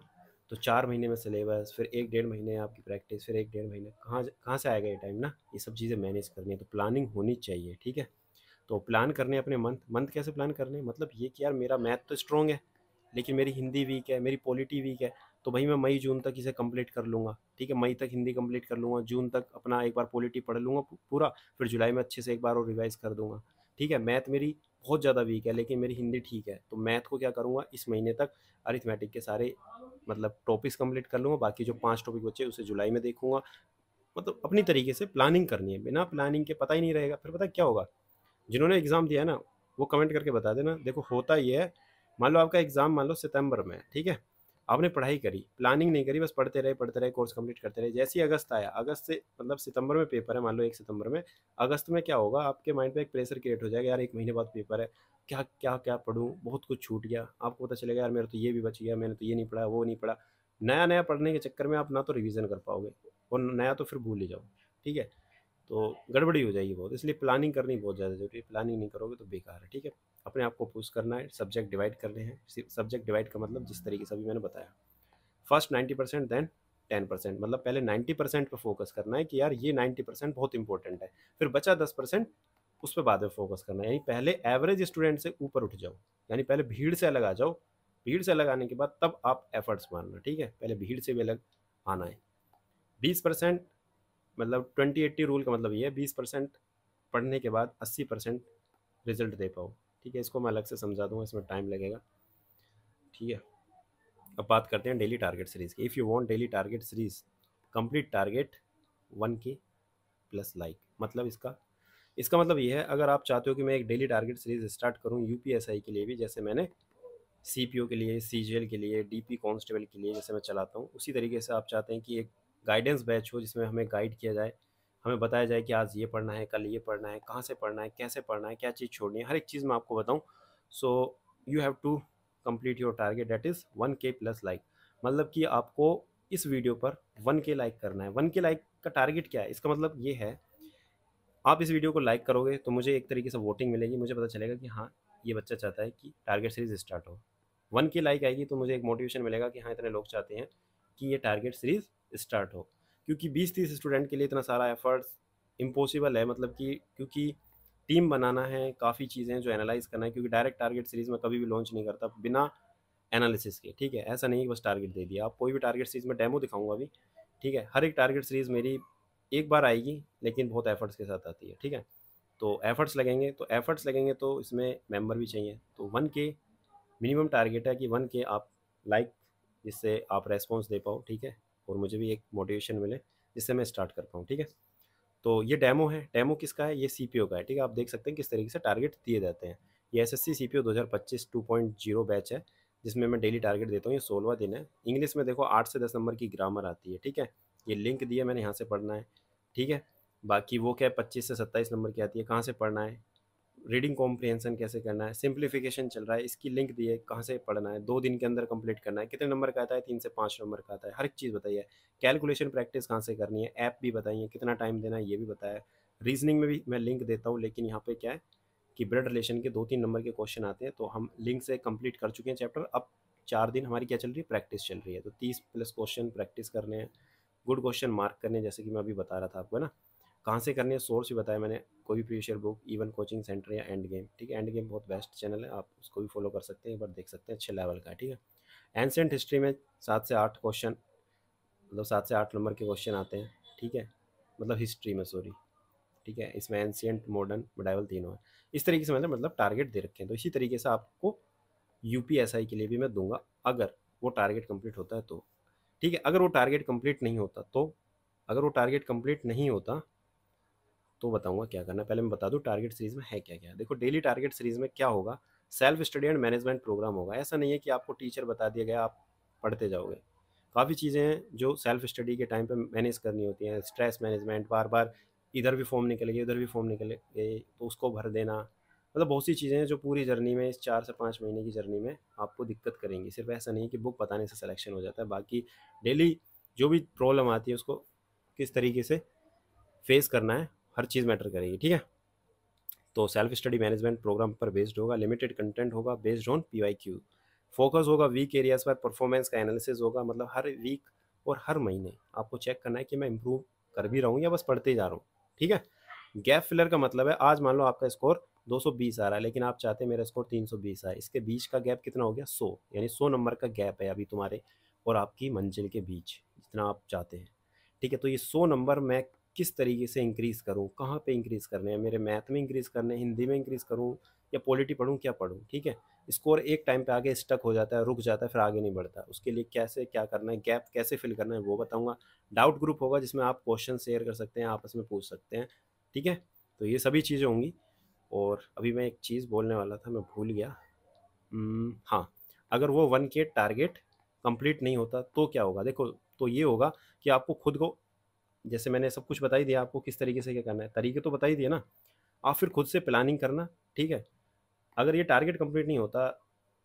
तो 4 महीने में सिलेबस, फिर 1-1.5 महीने आपकी प्रैक्टिस, फिर 1-1.5 महीने, कहाँ कहाँ से आएगा ये टाइम ना। ये सब चीज़ें मैनेज करनी है, तो प्लानिंग होनी चाहिए, ठीक है। तो प्लान करने अपने मंथ मंथ कैसे प्लान करने, मतलब ये कि यार मेरा मैथ तो स्ट्रॉन्ग है, लेकिन मेरी हिंदी वीक है, मेरी पॉलिटी वीक है, तो भाई मैं मई जून तक इसे कंप्लीट कर लूँगा, ठीक है। मई तक हिंदी कंप्लीट कर लूँगा, जून तक अपना एक बार पॉलिटी पढ़ लूँगा पूरा, फिर जुलाई में अच्छे से एक बार और रिवाइज कर दूंगा, ठीक है। मैथ मेरी बहुत ज़्यादा वीक है, लेकिन मेरी हिंदी ठीक है, तो मैथ को क्या करूँगा, इस महीने तक अरिथमेटिक के सारे मतलब टॉपिक्स कंप्लीट कर लूँगा, बाकी जो 5 टॉपिक बचे उसे जुलाई में देखूंगा। मतलब अपनी तरीके से प्लानिंग करनी है, बिना प्लानिंग के पता ही नहीं रहेगा। फिर पता क्या होगा, जिन्होंने एग्ज़ाम दिया है ना, वो कमेंट करके बता देना। देखो होता ये है, मान लो आपका एग्ज़ाम मान लो सितंबर में है, ठीक है, आपने पढ़ाई करी, प्लानिंग नहीं करी, बस पढ़ते रहे कोर्स कंप्लीट करते रहे। जैसे ही अगस्त आया, अगस्त से मतलब सितंबर में पेपर है, मान लो 1 सितंबर में, अगस्त में क्या होगा, आपके माइंड पे एक प्रेशर क्रिएट हो जाएगा, यार 1 महीने बाद पेपर है, क्या क्या क्या पढ़ूँ, बहुत कुछ छूट गया। आपको पता चलेगा यार मेरा तो ये भी बच गया, मैंने तो ये नहीं पढ़ा, वो नहीं पढ़ा। नया नया पढ़ने के चक्कर में आप ना तो रिवीजन कर पाओगे, और नया तो फिर भूल ही जाओ, ठीक है, तो गड़बड़ी हो जाएगी बहुत। इसलिए प्लानिंग करनी बहुत ज़्यादा ज़रूरी है, प्लानिंग नहीं करोगे तो बेकार है, ठीक है। अपने आप को पुश करना है, सब्जेक्ट डिवाइड करने हैं। सब्जेक्ट डिवाइड का मतलब जिस तरीके से अभी मैंने बताया, फर्स्ट 90% देन 10%, मतलब पहले 90% पे फोकस करना है कि यार ये 90% बहुत इंपॉर्टेंट है, फिर बचा 10% उस पर बाद में फोकस करना है। यानी पहले एवरेज स्टूडेंट से ऊपर उठ जाओ, यानी पहले भीड़ से अलग आ जाओ, भीड़ से अलग आने के बाद तब आप एफर्ट्स मारना, ठीक है, पहले भीड़ से भी अलग आना है। 20%, मतलब 20-80 रूल का मतलब ये है 20% पढ़ने के बाद 80% रिजल्ट दे पाओ, ठीक है। इसको मैं अलग से समझा दूंगा, इसमें टाइम लगेगा, ठीक है। अब बात करते हैं डेली टारगेट सीरीज की। If you want daily target series complete target 1K plus like, मतलब इसका मतलब ये है, अगर आप चाहते हो कि मैं एक डेली टारगेट सीरीज स्टार्ट करूं यूपीएसआई के लिए भी, जैसे मैंने सीपीओ के लिए, सीजीएल के लिए, डीपी कांस्टेबल के लिए जैसे मैं चलाता हूँ, उसी तरीके से आप चाहते हैं कि एक गाइडेंस बैच हो जिसमें हमें गाइड किया जाए, हमें बताया जाए कि आज ये पढ़ना है, कल ये पढ़ना है, कहाँ से पढ़ना है, कैसे पढ़ना है, क्या चीज़ छोड़नी है, हर एक चीज़ मैं आपको बताऊँ। So you have to complete your target that is 1K plus like, मतलब कि आपको इस वीडियो पर 1K लाइक करना है। 1K लाइक का टारगेट क्या है, इसका मतलब ये है, आप इस वीडियो को लाइक करोगे तो मुझे एक तरीके से वोटिंग मिलेगी, मुझे पता चलेगा कि हाँ ये बच्चा चाहता है कि टारगेट सीरीज स्टार्ट हो। 1K लाइक आएगी तो मुझे एक मोटिवेशन मिलेगा कि हाँ इतने लोग चाहते हैं कि ये टारगेट सीरीज स्टार्ट हो, क्योंकि 20-30 स्टूडेंट के लिए इतना सारा एफर्ट्स इम्पॉसिबल है, मतलब कि क्योंकि टीम बनाना है, काफ़ी चीज़ें जो एनालाइज करना है, क्योंकि डायरेक्ट टारगेट सीरीज में कभी भी लॉन्च नहीं करता बिना एनालिसिस के, ठीक है। ऐसा नहीं कि बस टारगेट दे दिया, आप कोई भी टारगेट सीरीज में डेमो दिखाऊंगा अभी, ठीक है। हर एक टारगेट सीरीज मेरी एक बार आएगी लेकिन बहुत एफर्ट्स के साथ आती है, ठीक है। तो एफर्ट्स लगेंगे तो इसमें मेंबर भी चाहिए, तो 1K मिनिमम टारगेट है कि 1K आप लाइक, जिससे आप रेस्पॉन्स दे पाओ, ठीक है, और मुझे भी एक मोटिवेशन मिले जिससे मैं स्टार्ट कर पाऊँ, ठीक है। तो ये डेमो है, डेमो किसका है, ये सीपीओ का है, ठीक है। आप देख सकते हैं किस तरीके से टारगेट दिए जाते हैं। ये एसएससी सीपीओ 2025 2.0 बैच है, जिसमें मैं डेली टारगेट देता हूँ। ये 16वां दिन है। इंग्लिश में देखो 8 से 10 नंबर की ग्रामर आती है, ठीक है। ये लिंक दिया मैंने, यहाँ से पढ़ना है, ठीक है। बाकी वो क्या 25 से 27 नंबर की आती है, कहाँ से पढ़ना है, रीडिंग कॉम्प्रिहेंशन कैसे करना है, सिंप्लीफिकेशन चल रहा है, इसकी लिंक दी है, कहाँ से पढ़ना है, 2 दिन के अंदर कंप्लीट करना है, कितने नंबर का आता है, 3 से 5 नंबर का आता है, हर एक चीज़ बताइए। कैलकुलेशन प्रैक्टिस कहाँ से करनी है, ऐप भी बताइए, कितना टाइम देना है ये भी बताया। रीजनिंग में भी मैं लिंक देता हूँ, लेकिन यहाँ पे क्या है कि ब्लड रिलेशन के 2-3 नंबर के क्वेश्चन आते हैं, तो हम लिंक से कंप्लीट कर चुके हैं चैप्टर। अब 4 दिन हमारी क्या चल रही है, प्रैक्टिस चल रही है, तो 30+ क्वेश्चन प्रैक्टिस करने हैं, गुड क्वेश्चन मार्क करने हैं, जैसे कि मैं अभी बता रहा था आपको, है ना। कहाँ से करनी है, सोर्स भी बताया मैंने, कोई भी previous year book, even coaching centre या एंड गेम, ठीक है। एंड गेम बहुत बेस्ट चैनल है, आप उसको भी फॉलो कर सकते हैं, एक बार देख सकते हैं, अच्छे लेवल का है, ठीक है। एंशिएंट हिस्ट्री में 7 से 8 क्वेश्चन, मतलब 7 से 8 नंबर के क्वेश्चन आते हैं, ठीक है, मतलब हिस्ट्री में, सॉरी, ठीक है। इसमें एंशिएंट, मॉडर्न, मिडाइवल तीनों है। इस तरीके से मैंने मतलब टारगेट दे रखे हैं, तो इसी तरीके से आपको यूपीएसआई के लिए भी मैं दूंगा, अगर वो टारगेट कंप्लीट होता है तो, ठीक है। अगर वो टारगेट कंप्लीट नहीं होता तो, अगर वो टारगेट कंप्लीट नहीं होता तो बताऊंगा क्या करना है। पहले मैं बता दूं टारगेट सीरीज में है क्या क्या। देखो डेली टारगेट सीरीज में क्या होगा, self study and management program होगा। ऐसा नहीं है कि आपको टीचर बता दिया गया आप पढ़ते जाओगे, काफ़ी चीज़ें हैं जो सेल्फ स्टडी के टाइम पे मैनेज करनी होती हैं। स्ट्रेस मैनेजमेंट, बार बार इधर भी फॉर्म निकल गई, उधर भी फॉर्म निकल गए, तो उसको भर देना, मतलब बहुत सी चीज़ें हैं जो पूरी जर्नी में, इस 4 से 5 महीने की जर्नी में आपको दिक्कत करेंगी। सिर्फ ऐसा नहीं कि बुक बताने से सिलेक्शन हो जाता है, बाकी डेली जो भी प्रॉब्लम आती है उसको किस तरीके से फेस करना है, हर चीज़ मैटर करेगी, ठीक है। तो सेल्फ स्टडी मैनेजमेंट प्रोग्राम पर बेस्ड होगा, लिमिटेड कंटेंट होगा बेस्ड ऑन पीवाईक्यू, फोकस होगा वीक एरियाज पर, परफॉर्मेंस का एनालिसिस होगा, मतलब हर वीक और हर महीने आपको चेक करना है कि मैं इंप्रूव कर भी रहा हूँ या बस पढ़ते ही जा रहा हूँ, ठीक है। गैप फिलर का मतलब है, आज मान लो आपका स्कोर 220 आ रहा है, लेकिन आप चाहते हैं मेरा स्कोर 320 आए, इसके बीच का गैप कितना हो गया, 100, यानी 100 नंबर का गैप है अभी तुम्हारे और आपकी मंजिल के बीच, जितना आप चाहते हैं, ठीक है। तो ये 100 नंबर मैं किस तरीके से इंक्रीज़ करूँ, कहाँ पे इंक्रीज़ करने हैं, मेरे मैथ में इंक्रीज़ करने हैं, हिंदी में इंक्रीज़ करूँ या पॉलिटी पढ़ूँ, क्या पढ़ूँ, ठीक है। स्कोर एक टाइम पे आगे स्टक हो जाता है, रुक जाता है, फिर आगे नहीं बढ़ता, उसके लिए कैसे क्या करना है, गैप कैसे फिल करना है वो बताऊँगा। डाउट ग्रुप होगा जिसमें आप क्वेश्चन शेयर कर सकते हैं, आपस में पूछ सकते हैं, ठीक है। तो ये सभी चीज़ें होंगी। और अभी मैं एक चीज़ बोलने वाला था, मैं भूल गया। हाँ, अगर वो 1K टारगेट कंप्लीट नहीं होता तो क्या होगा, देखो तो ये होगा कि आपको खुद को, जैसे मैंने सब कुछ बता ही दिया आपको किस तरीके से क्या करना है, तरीके तो बता ही दिए ना, आप फिर खुद से प्लानिंग करना, ठीक है। अगर ये टारगेट कंप्लीट नहीं होता,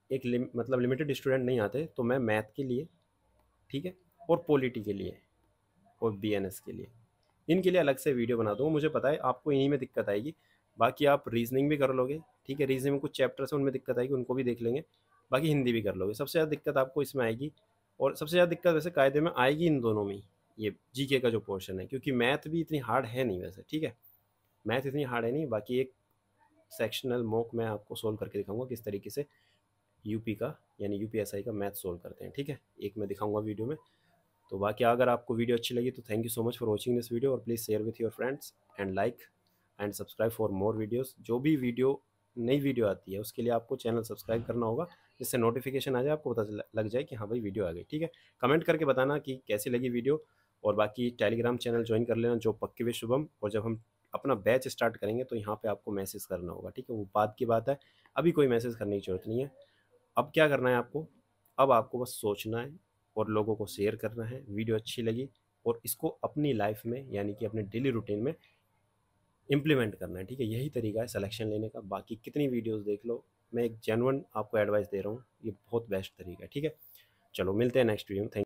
मतलब लिमिटेड स्टूडेंट नहीं आते, तो मैं मैथ के लिए, ठीक है, और पॉलिटी के लिए और बीएनएस के लिए, इनके लिए अलग से वीडियो बना दूँगा। मुझे पता है आपको इन्हीं में दिक्कत आएगी, बाकी आप रीजनिंग भी कर लोगे, ठीक है। रीजनिंग में कुछ चैप्टर्स हैं उनमें दिक्कत आएगी, उनको भी देख लेंगे। बाकी हिंदी भी कर लोगे। सबसे ज़्यादा दिक्कत आपको इसमें आएगी, और सबसे ज़्यादा दिक्कत वैसे कायदे में आएगी इन दोनों में ही, ये जीके का जो पोर्शन है, क्योंकि मैथ भी इतनी हार्ड है नहीं वैसे, ठीक है। मैथ इतनी हार्ड है नहीं। बाकी एक सेक्शनल मॉक मैं आपको सोल्व करके दिखाऊंगा किस तरीके से यूपी का यानी यूपीएसआई का मैथ सोल्व करते हैं, ठीक है। एक मैं दिखाऊंगा वीडियो में। तो बाकी अगर आपको वीडियो अच्छी लगी तो thank you so much for watching this video, और please share with your friends and like and subscribe for more videos. जो भी नई वीडियो आती है उसके लिए आपको चैनल सब्सक्राइब करना होगा, जिससे नोटिफिकेशन आ जाए, आपको पता लग जाए कि हाँ भाई वीडियो आ गई, ठीक है। कमेंट करके बताना कि कैसी लगी वीडियो, और बाकी टेलीग्राम चैनल ज्वाइन कर लेना जो पक्के विद शुभम। और जब हम अपना बैच स्टार्ट करेंगे तो यहाँ पे आपको मैसेज करना होगा, ठीक है। वो बाद की बात है, अभी कोई मैसेज करने की जरूरत नहीं है। अब क्या करना है आपको, अब आपको बस सोचना है और लोगों को शेयर करना है, वीडियो अच्छी लगी, और इसको अपनी लाइफ में यानी कि अपने डेली रूटीन में इम्प्लीमेंट करना है, ठीक है। यही तरीका है सिलेक्शन लेने का। बाकी कितनी वीडियोस देख लो, मैं एक जेन्युइन आपको एडवाइस दे रहा हूँ, ये बहुत बेस्ट तरीका है, ठीक है। चलो मिलते हैं नेक्स्ट वीडियो में। थैंक